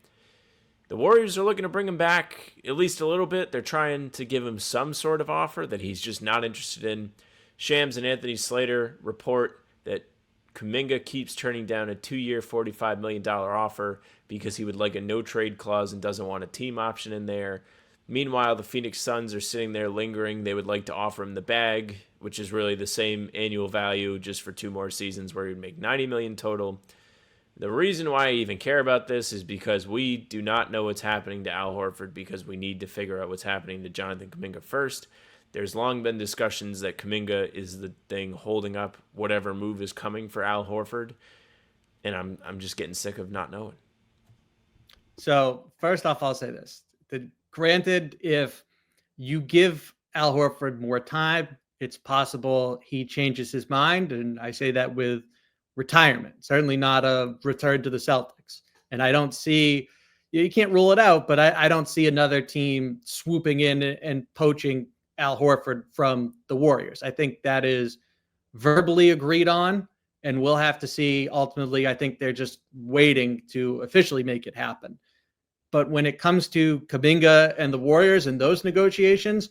B: The Warriors are looking to bring him back at least a little bit. They're trying to give him some sort of offer that he's just not interested in. Shams and Anthony Slater report that Kuminga keeps turning down a 2-year, $45 million offer because he would like a no-trade clause and doesn't want a team option in there. Meanwhile, the Phoenix Suns are sitting there lingering. They would like to offer him the bag, which is really the same annual value just for 2 more seasons where he would make $90 million total. The reason why I even care about this is because we do not know what's happening to Al Horford, because we need to figure out what's happening to Jonathan Kuminga first. There's long been discussions that Kuminga is the thing holding up whatever move is coming for Al Horford, and I'm just getting sick of not knowing.
C: So first off, I'll say this. Granted, if you give Al Horford more time, it's possible he changes his mind, and I say that with retirement, certainly not a return to the Celtics. And I don't see, you can't rule it out, but I don't see another team swooping in and poaching Al Horford from the Warriors. I think that is verbally agreed on, and we'll have to see. Ultimately, I think they're just waiting to officially make it happen. But when it comes to Kuminga and the Warriors and those negotiations,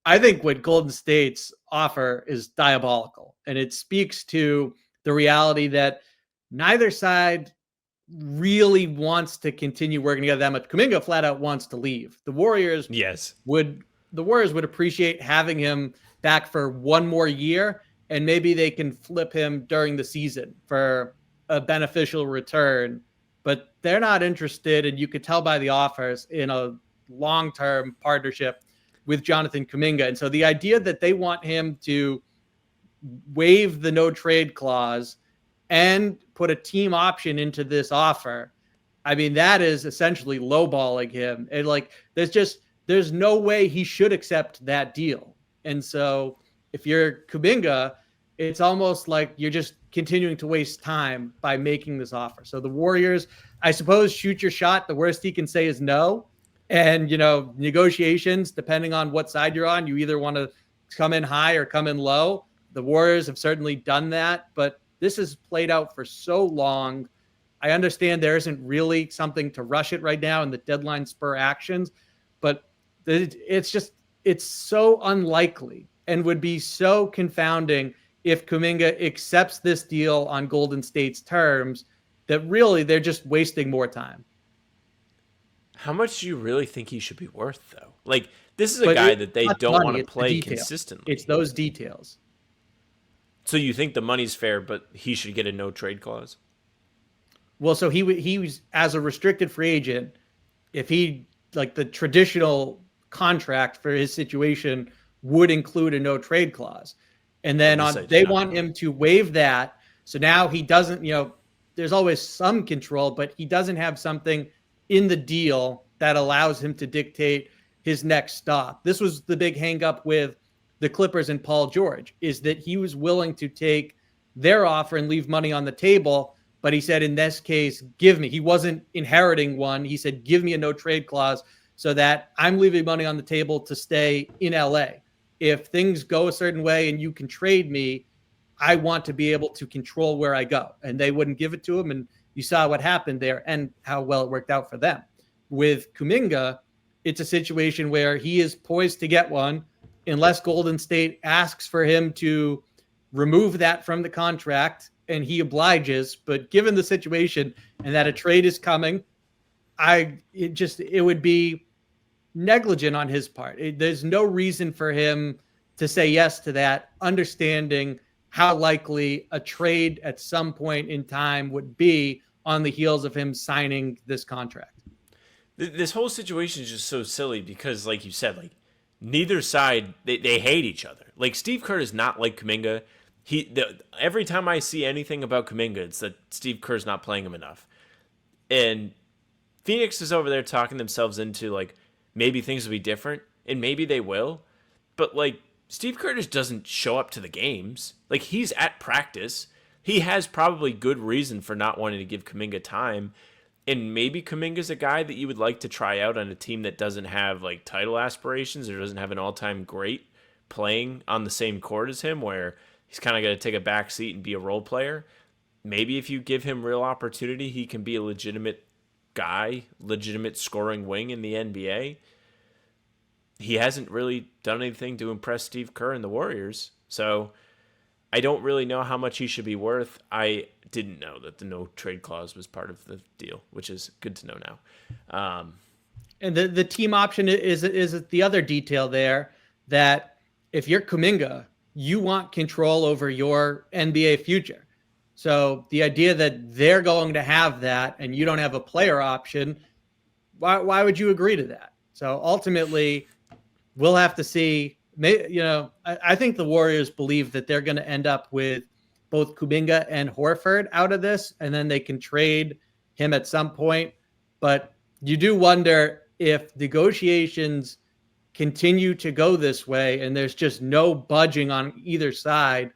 C: I think what Golden State's offer is diabolical. And it speaks to the reality that neither side really wants to continue working together that much. Kuminga flat out wants to leave. The Warriors would appreciate having him back for one more year, and maybe they can flip him during the season for a beneficial return. But they're not interested, and you could tell by the offers, in a long-term partnership with Jonathan Kuminga. And so the idea that they want him to waive the no trade clause and put a team option into this offer, I mean, that is essentially lowballing him. And like, there's no way he should accept that deal. And so if you're Kuminga, it's almost like you're just continuing to waste time by making this offer. So the Warriors, I suppose, shoot your shot. The worst he can say is no. And, negotiations, depending on what side you're on, you either want to come in high or come in low. The Warriors have certainly done that, but this has played out for so long. I understand there isn't really something to rush it right now in the deadline spur actions, but it's so unlikely and would be so confounding if Kuminga accepts this deal on Golden State's terms that really they're just wasting more time.
B: How much do you really think he should be worth, though? Like, this is a guy that they don't want to play consistently.
C: It's those details.
B: So you think the money's fair, but he should get a no trade clause?
C: Well, so he was, as a restricted free agent, if he, like, the traditional contract for his situation would include a no trade clause. And then they want him to waive that. So now he doesn't, there's always some control, but he doesn't have something in the deal that allows him to dictate his next stop. This was the big hang up with the Clippers and Paul George, is that he was willing to take their offer and leave money on the table, But he said, in this case, he wasn't inheriting one. He said, give me a no trade clause so that I'm leaving money on the table to stay in LA. If things go a certain way and you can trade me, I want to be able to control where I go. And they wouldn't give it to him. And you saw what happened there and how well it worked out for them. With Kuminga, it's a situation where he is poised to get one unless Golden State asks for him to remove that from the contract, and he obliges. But given the situation and that a trade is coming, it would be negligent on his part. There's no reason for him to say yes to that, understanding how likely a trade at some point in time would be on the heels of him signing this contract.
B: This whole situation is just so silly because, like you said, like neither side, they hate each other. Like Steve Kerr is not like Kuminga. Every time I see anything about Kuminga, it's that Steve Kerr's not playing him enough. And Phoenix is over there talking themselves into like maybe things will be different, and maybe they will. But like Steve Kerr just doesn't show up to the games. Like he's at practice. He has probably good reason for not wanting to give Kuminga time. And maybe Kuminga's a guy that you would like to try out on a team that doesn't have like title aspirations or doesn't have an all-time great playing on the same court as him, where he's kind of going to take a back seat and be a role player. Maybe if you give him real opportunity, he can be a legitimate guy, legitimate scoring wing in the NBA. He hasn't really done anything to impress Steve Kerr and the Warriors, so I don't really know how much he should be worth. I didn't know that the no trade clause was part of the deal, which is good to know now.
C: And the team option is the other detail there, that if you're Kuminga, you want control over your NBA future. So the idea that they're going to have that and you don't have a player option, why would you agree to that? So ultimately, we'll have to see. I think the Warriors believe that they're going to end up with both Kuminga and Horford out of this, and then they can trade him at some point. But you do wonder if negotiations continue to go this way and there's just no budging on either side,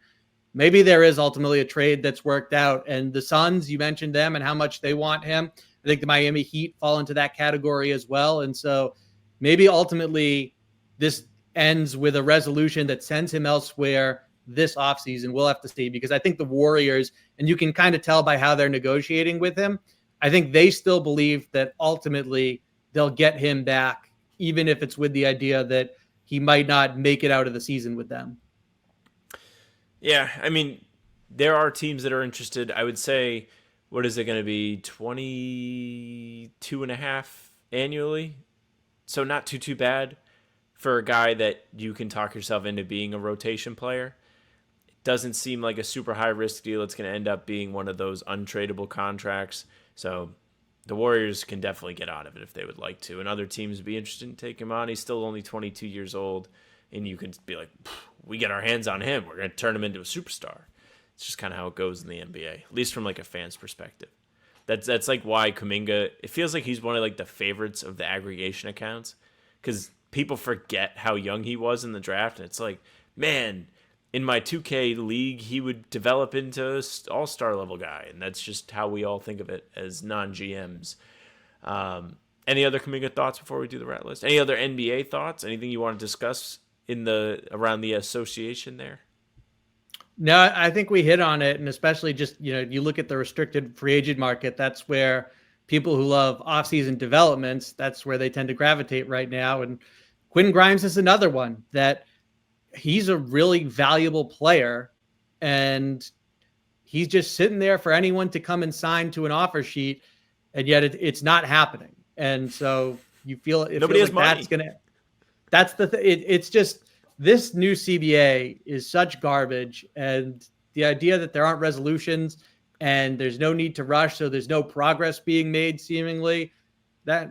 C: maybe there is ultimately a trade that's worked out. And the Suns, you mentioned them and how much they want him. I think the Miami Heat fall into that category as well. And so maybe ultimately this ends with a resolution that sends him elsewhere this offseason. We'll have to see, because I think the Warriors, and you can kind of tell by how they're negotiating with him, I think they still believe that ultimately they'll get him back, even if it's with the idea that he might not make it out of the season with them.
B: Yeah, I mean, there are teams that are interested. I would say, what is it going to be, 22.5 annually? So not too bad for a guy that you can talk yourself into being a rotation player. It doesn't seem like a super high risk deal. It's going to end up being one of those untradeable contracts. So the Warriors can definitely get out of it if they would like to. And other teams would be interested in taking him on. He's still only 22 years old. And you can be like, we get our hands on him, we're going to turn him into a superstar. It's just kind of how it goes in the NBA, at least from like a fan's perspective. That's like why Kuminga, it feels like he's one of like the favorites of the aggregation accounts, because people forget how young he was in the draft. And it's like, man, in my 2K league, he would develop into an all-star level guy. And that's just how we all think of it as non-GMs. Any other Kuminga thoughts before we do the rat list? Any other NBA thoughts? Anything you want to discuss around the association there?
C: No, I think we hit on it. And especially just, you look at the restricted free agent market, that's where people who love offseason developments, that's where they tend to gravitate right now. And Quentin Grimes is another one that he's a really valuable player, and he's just sitting there for anyone to come and sign to an offer sheet, and yet it's not happening. And so you feel
B: nobody has money.
C: That's the thing. It's just, this new CBA is such garbage, and the idea that there aren't resolutions and there's no need to rush, so there's no progress being made seemingly, that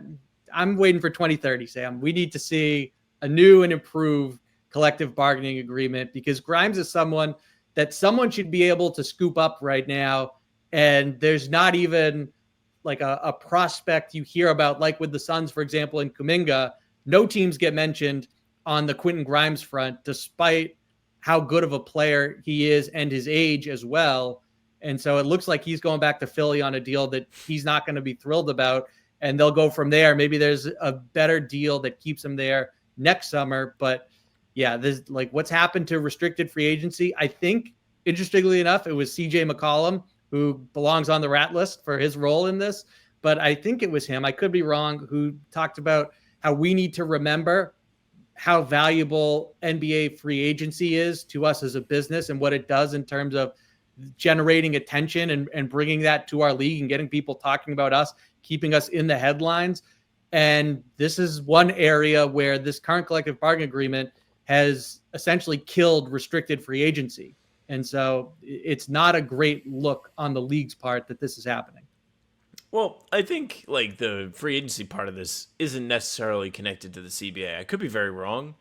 C: I'm waiting for 2030, Sam. We need to see a new and improved collective bargaining agreement, because Grimes is someone that someone should be able to scoop up right now. And there's not even like a prospect you hear about, like with the Suns, for example, in Kuminga. No teams get mentioned on the Quentin Grimes front, despite how good of a player he is and his age as well. And so it looks like he's going back to Philly on a deal that he's not going to be thrilled about. And they'll go from there. Maybe there's a better deal that keeps him there next summer. But yeah, there's like what's happened to restricted free agency. I think, interestingly enough, it was CJ McCollum, who belongs on the rat list for his role in this. But I think it was him, I could be wrong, who talked about how we need to remember how valuable NBA free agency is to us as a business and what it does in terms of generating attention and bringing that to our league and getting people talking about us, keeping us in the headlines. And this is one area where this current collective bargaining agreement has essentially killed restricted free agency. And so it's not a great look on the league's part that this is happening.
B: Well, I think like the free agency part of this isn't necessarily connected to the CBA. I could be very wrong.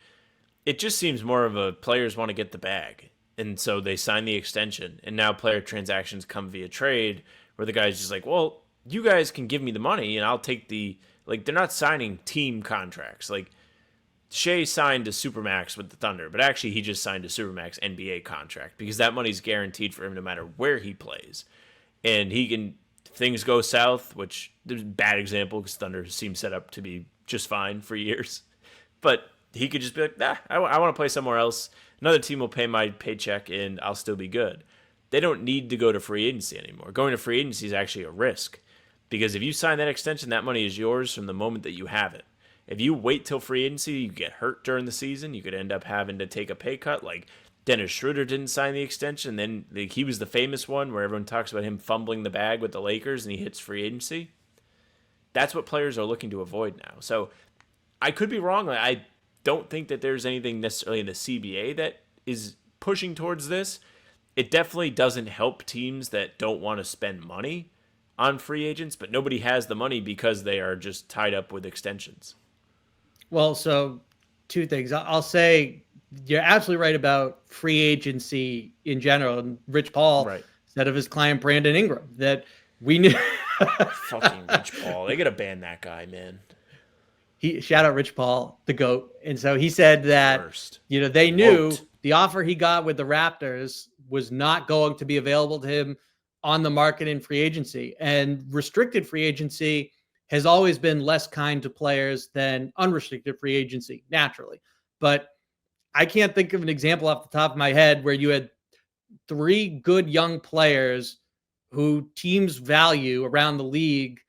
B: It just seems more of a players want to get the bag. And so they sign the extension. And now player transactions come via trade where the guy's just like, well, you guys can give me the money and I'll take like they're not signing team contracts. Like Shea signed a Supermax with the Thunder, but actually he just signed a Supermax NBA contract because that money's guaranteed for him no matter where he plays. And he can... things go south, which there's a bad example because Thunder seems set up to be just fine for years. But he could just be like, nah, I want to play somewhere else. Another team will pay my paycheck and I'll still be good. They don't need to go to free agency anymore. Going to free agency is actually a risk because if you sign that extension, that money is yours from the moment that you have it. If you wait till free agency, you get hurt during the season, you could end up having to take a pay cut. Like Dennis Schroeder didn't sign the extension. Then he was the famous one where everyone talks about him fumbling the bag with the Lakers and he hits free agency. That's what players are looking to avoid now. So I could be wrong. I don't think that there's anything necessarily in the CBA that is pushing towards this. It definitely doesn't help teams that don't want to spend money on free agents, but nobody has the money because they are just tied up with extensions.
C: Well, so two things. I'll say you're absolutely right about free agency in general. And Rich Paul said of his client, Brandon Ingram, that we knew.
B: Fucking Rich Paul. They got to ban that guy, man.
C: Shout out Rich Paul, the GOAT. And so he said that, they knew the offer he got with the Raptors was not going to be available to him on the market in free agency. And restricted free agency has always been less kind to players than unrestricted free agency, naturally. But I can't think of an example off the top of my head where you had three good young players who teams value around the league,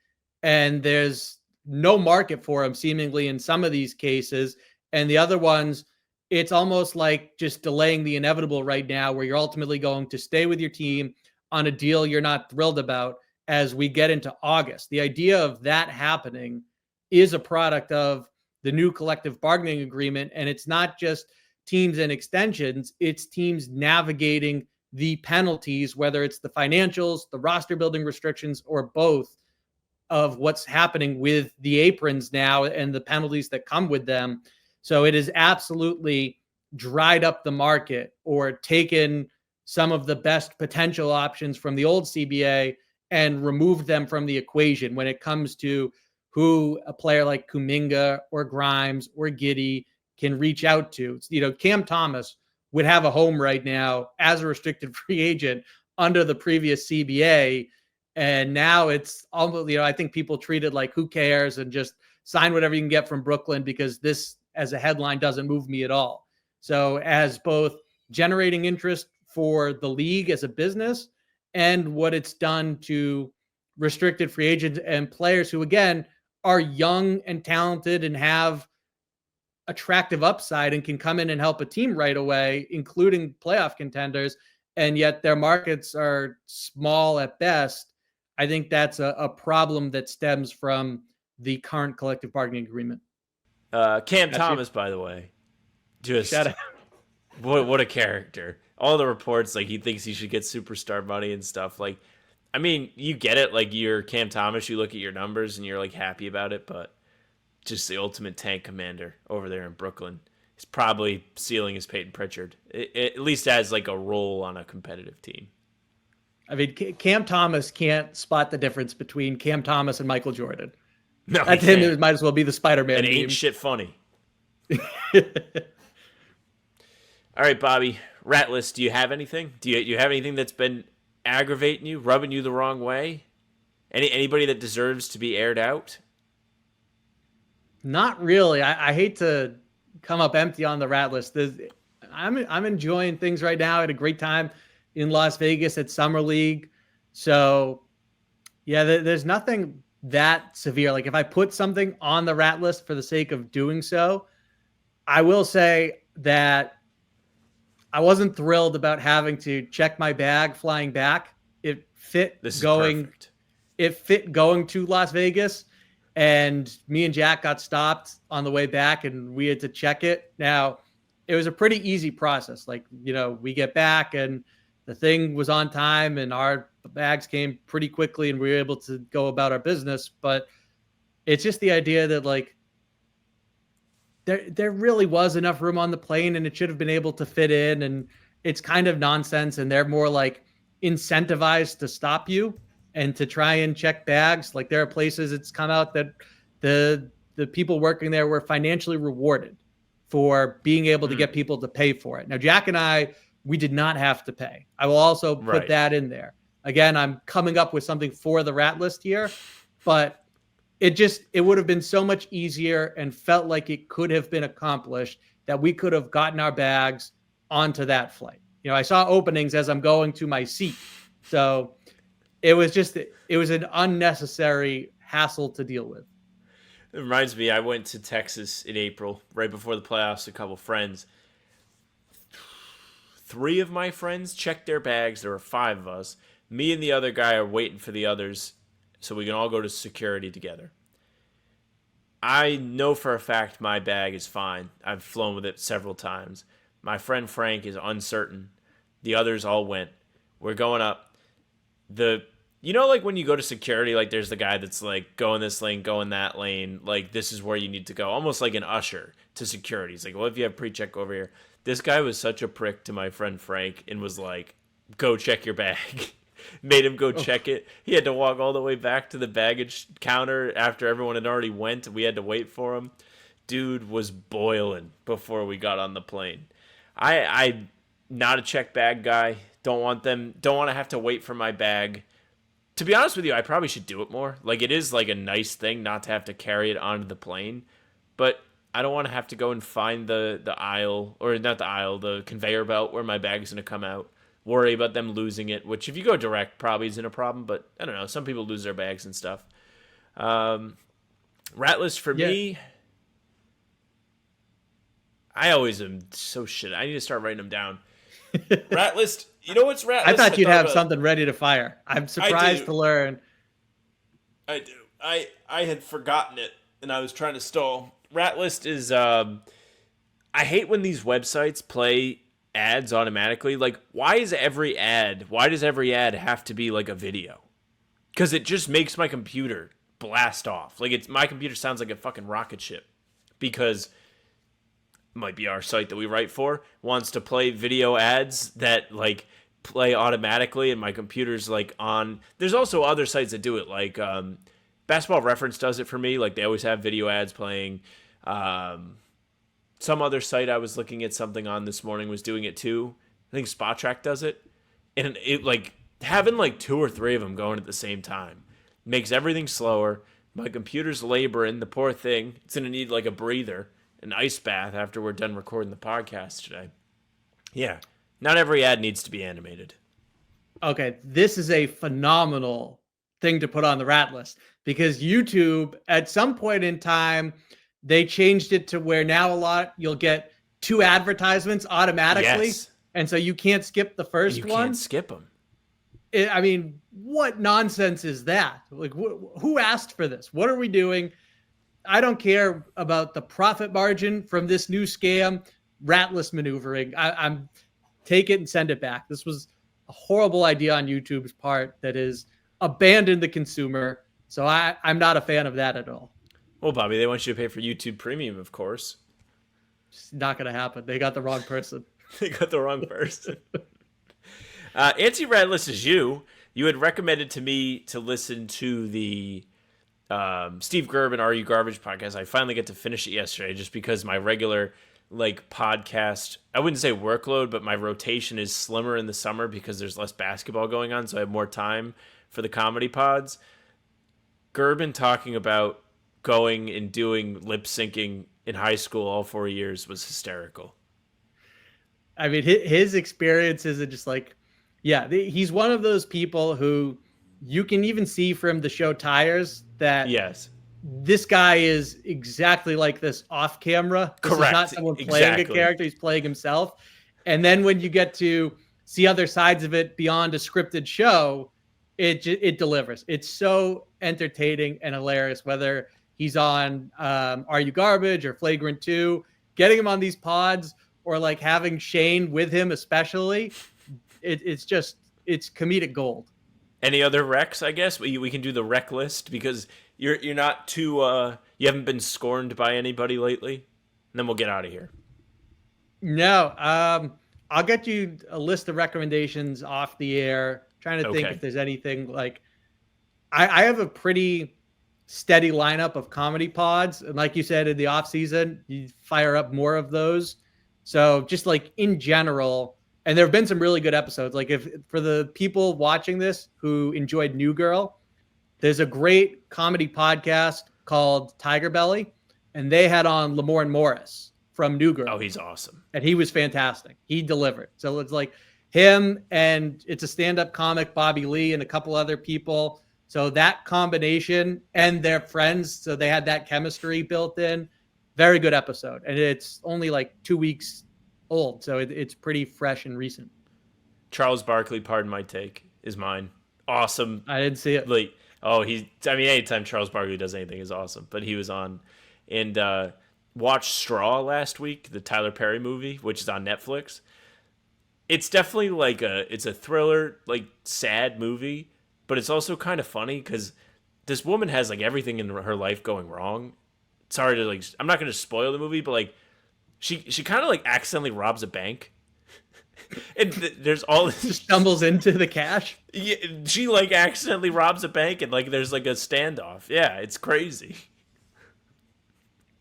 C: and there's no market for them seemingly in some of these cases. And the other ones, it's almost like just delaying the inevitable right now, where you're ultimately going to stay with your team on a deal you're not thrilled about as we get into August. The idea of that happening is a product of the new collective bargaining agreement. And it's not just teams and extensions, it's teams navigating the penalties, whether it's the financials, the roster building restrictions, or both, of what's happening with the aprons now and the penalties that come with them. So it has absolutely dried up the market or taken some of the best potential options from the old CBA and removed them from the equation when it comes to who a player like Kuminga or Grimes or Giddey can reach out to. Cam Thomas would have a home right now as a restricted free agent under the previous CBA. And now it's almost, I think people treat it like, who cares, and just sign whatever you can get from Brooklyn because this as a headline doesn't move me at all. So as both generating interest for the league as a business and what it's done to restricted free agents and players who, again, are young and talented and have attractive upside and can come in and help a team right away, including playoff contenders, and yet their markets are small at best. I think that's a problem that stems from the current collective bargaining agreement.
B: Cam Thomas, by the way, just what a character. All the reports, like he thinks he should get superstar money and stuff. Like, I mean, you get it. Like, you're Cam Thomas, you look at your numbers and you're like happy about it, but just the ultimate tank commander over there in Brooklyn. He's probably ceiling his Peyton Pritchard, at least as like a role on a competitive team.
C: I mean, Cam Thomas can't spot the difference between Cam Thomas and Michael Jordan.
B: No,
C: that's him. It might as well be the Spider-Man.
B: It ain't shit funny. All right, Bobby. Rat list. Do you have anything? Do you have anything that's been aggravating you, rubbing you the wrong way? Anybody that deserves to be aired out?
C: Not really. I hate to come up empty on the rat list. I'm enjoying things right now. I had a great time in Las Vegas at Summer League. So, yeah, there's nothing that severe. Like if I put something on the rat list for the sake of doing so, I will say that I wasn't thrilled about having to check my bag flying back. It fit going to Las Vegas, and me and Jack got stopped on the way back and we had to check it. Now, it was a pretty easy process. Like, we get back and the thing was on time and our bags came pretty quickly and we were able to go about our business. But it's just the idea that like there really was enough room on the plane and it should have been able to fit in, and it's kind of nonsense. And they're more like incentivized to stop you and to try and check bags. Like there are places it's come out that the people working there were financially rewarded for being able to get people to pay for it. Now, Jack and I, we did not have to pay. I will also put that in there. Again, I'm coming up with something for the rat list here, but it would have been so much easier and felt like it could have been accomplished that we could have gotten our bags onto that flight. I saw openings as I'm going to my seat. So it was an unnecessary hassle to deal with.
B: It reminds me, I went to Texas in April, right before the playoffs, a couple friends. 3 of my friends checked their bags. There were 5 of us. Me and the other guy are waiting for the others so we can all go to security together. I know for a fact my bag is fine. I've flown with it several times. My friend Frank is uncertain. The others all went. We're going up. Like when you go to security, like there's the guy that's like, go in this lane, go in that lane. Like, this is where you need to go. Almost like an usher to security. He's like, well, if you have pre-check over here. This guy was such a prick to my friend Frank and was like, go check your bag. Made him go check it. He had to walk all the way back to the baggage counter after everyone had already went. We had to wait for him. Dude was boiling before we got on the plane. I'm not a check bag guy. Don't want to have to wait for my bag. To be honest with you, I probably should do it more. Like, it is like a nice thing not to have to carry it onto the plane, but I don't want to have to go and find the aisle, or not the aisle, the conveyor belt where my bag's going to come out. Worry about them losing it, which if you go direct probably isn't a problem, but I don't know. Some people lose their bags and stuff. Rat list for me, I always am so shit. I need to start writing them down. Rat list. You know what's rat list?
C: I thought you'd have something ready to fire. I'm surprised to learn.
B: I do. I had forgotten it, and I was trying to stall. Rat list is, I hate when these websites play ads automatically. Like, why does every ad have to be like a video? Because it just makes my computer blast off. Like, my computer sounds like a fucking rocket ship. Because it might be our site that we write for wants to play video ads that like play automatically, and my computer's like on. There's also other sites that do it, like Basketball Reference does it for me. Like, they always have video ads playing. Some other site I was looking at something on this morning was doing it too. I think Spot Track does it. And it like having like 2 or 3 of them going at the same time makes everything slower. My computer's laboring, the poor thing. It's going to need like a breather, an ice bath after we're done recording the podcast today. Yeah. Not every ad needs to be animated.
C: Okay. This is a phenomenal thing to put on the rat list, because YouTube at some point in time, they changed it to where now you'll get 2 advertisements automatically.
B: Yes.
C: And so you can't skip the first one. You
B: can't skip them.
C: I mean, what nonsense is that? Like, who asked for this? What are we doing? I don't care about the profit margin from this new scam, rat list maneuvering. I'm take it and send it back. This was a horrible idea on YouTube's part that has abandoned the consumer. So I'm not a fan of that at all.
B: Well, Bobby, they want you to pay for YouTube Premium, of course.
C: It's not going to happen. They got the wrong person.
B: They got the wrong person. Anti-Rat List is you. You had recommended to me to listen to the Steve Gerben Are You Garbage podcast. I finally get to finish it yesterday just because my regular like podcast, I wouldn't say workload, but my rotation is slimmer in the summer because there's less basketball going on, so I have more time for the comedy pods. Gerben talking about going and doing lip syncing in high school all 4 years was hysterical.
C: I mean, his experiences are just like, yeah, he's one of those people who you can even see from the show Tires that
B: yes,
C: this guy is exactly like this off camera. This
B: correct.
C: is not someone playing a character. He's playing himself. And then when you get to see other sides of it beyond a scripted show, it delivers. It's so entertaining and hilarious, whether he's on Are You Garbage or Flagrant 2, getting him on these pods or like having Shane with him, especially. It's comedic gold.
B: Any other recs, I guess? We can do the rec list because you're not too you haven't been scorned by anybody lately. And then we'll get out of here.
C: No, I'll get you a list of recommendations off the air. Trying to think if there's anything like I have a pretty steady lineup of comedy pods. And like you said, in the off season, you fire up more of those. So just like in general, and there have been some really good episodes. Like if for the people watching this who enjoyed New Girl, there's a great comedy podcast called Tiger Belly, and they had on Lamorne Morris from New Girl.
B: Oh, he's awesome.
C: And he was fantastic. He delivered. So it's like him and it's a stand-up comic, Bobby Lee, and a couple other people. So that combination and their friends, so they had that chemistry built in. Very good episode. And it's only like 2 weeks old, so it's pretty fresh and recent.
B: Charles Barkley, Pardon My Take, is mine. Awesome.
C: I didn't see it.
B: Like, anytime Charles Barkley does anything is awesome. But he was on, and watched Straw last week, the Tyler Perry movie, which is on Netflix. It's definitely like it's a thriller, like sad movie, but it's also kind of funny because this woman has like everything in her life going wrong. Sorry to like, I'm not going to spoil the movie, but like, she kind of like accidentally robs a bank, and there's all this
C: stumbles into the cash.
B: Yeah, she like accidentally robs a bank, and like there's like a standoff. Yeah, it's crazy.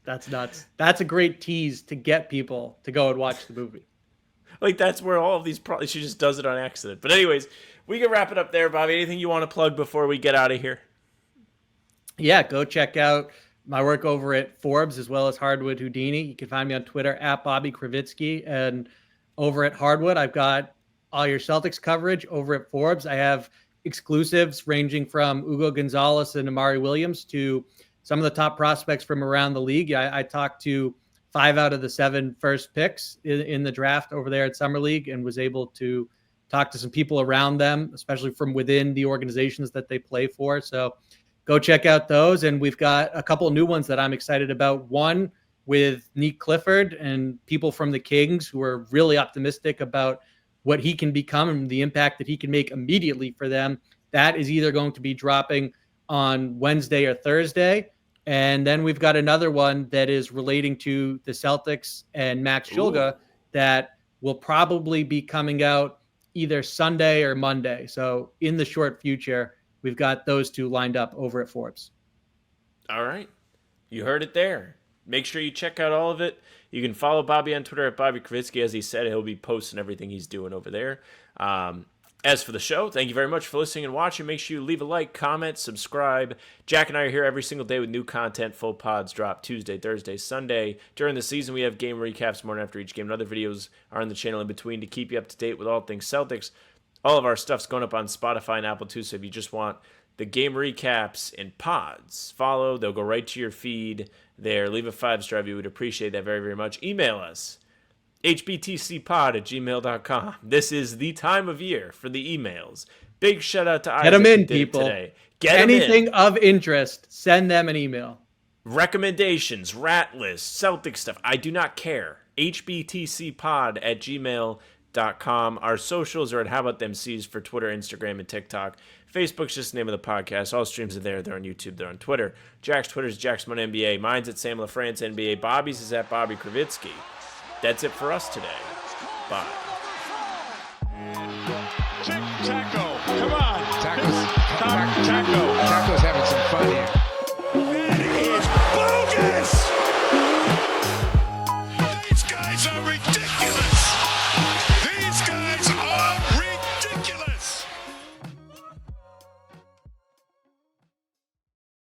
C: That's nuts. That's a great tease to get people to go and watch the movie.
B: Like that's where all of these she just does it on accident. But anyways, we can wrap it up there, Bobby. Anything you want to plug before we get out of here?
C: Yeah, go check out my work over at Forbes as well as Hardwood Houdini. You can find me on Twitter at Bobby Kravitsky. And over at Hardwood, I've got all your Celtics coverage. Over at Forbes, I have exclusives ranging from Ugo Gonzalez and Amari Williams to some of the top prospects from around the league. I talked to 5 out of the 7 first picks in the draft over there at Summer League and was able to talk to some people around them, especially from within the organizations that they play for. So go check out those. And we've got a couple of new ones that I'm excited about. One with Nick Clifford and people from the Kings who are really optimistic about what he can become and the impact that he can make immediately for them. That is either going to be dropping on Wednesday or Thursday. And then we've got another one that is relating to the Celtics and Max Shulga that will probably be coming out either Sunday or Monday. So in the short future, we've got those two lined up over at Forbes.
B: All right. You heard it there. Make sure you check out all of it. You can follow Bobby on Twitter at Bobby Kravitsky. As he said, he'll be posting everything he's doing over there. As for the show, thank you very much for listening and watching. Make sure you leave a like, comment, subscribe. Jack and I are here every single day with new content. Full pods drop Tuesday, Thursday, Sunday. During the season, we have game recaps morning after each game, and other videos are on the channel in between to keep you up to date with all things Celtics. All of our stuff's going up on Spotify and Apple too, so if you just want the game recaps and pods, follow. They'll go right to your feed there. Leave a 5-star review. We'd appreciate that very, very much. Email us, hbtcpod@gmail.com. This is the time of year for the emails. Big shout out to Isaac.
C: Get them in, people.
B: Today.
C: Anything of interest, send them an email.
B: Recommendations, rat lists, Celtic stuff. I do not care. hbtcpod@gmail.com. Our socials are at How About Them C's for Twitter, Instagram, and TikTok. Facebook's just the name of the podcast. All streams are there. They're on YouTube. They're on Twitter. Jack's Twitter is Jacksmon NBA. Mine's at Sam LaFrance NBA. Bobby's is at Bobby Kravitsky. That's it for us today. Bye.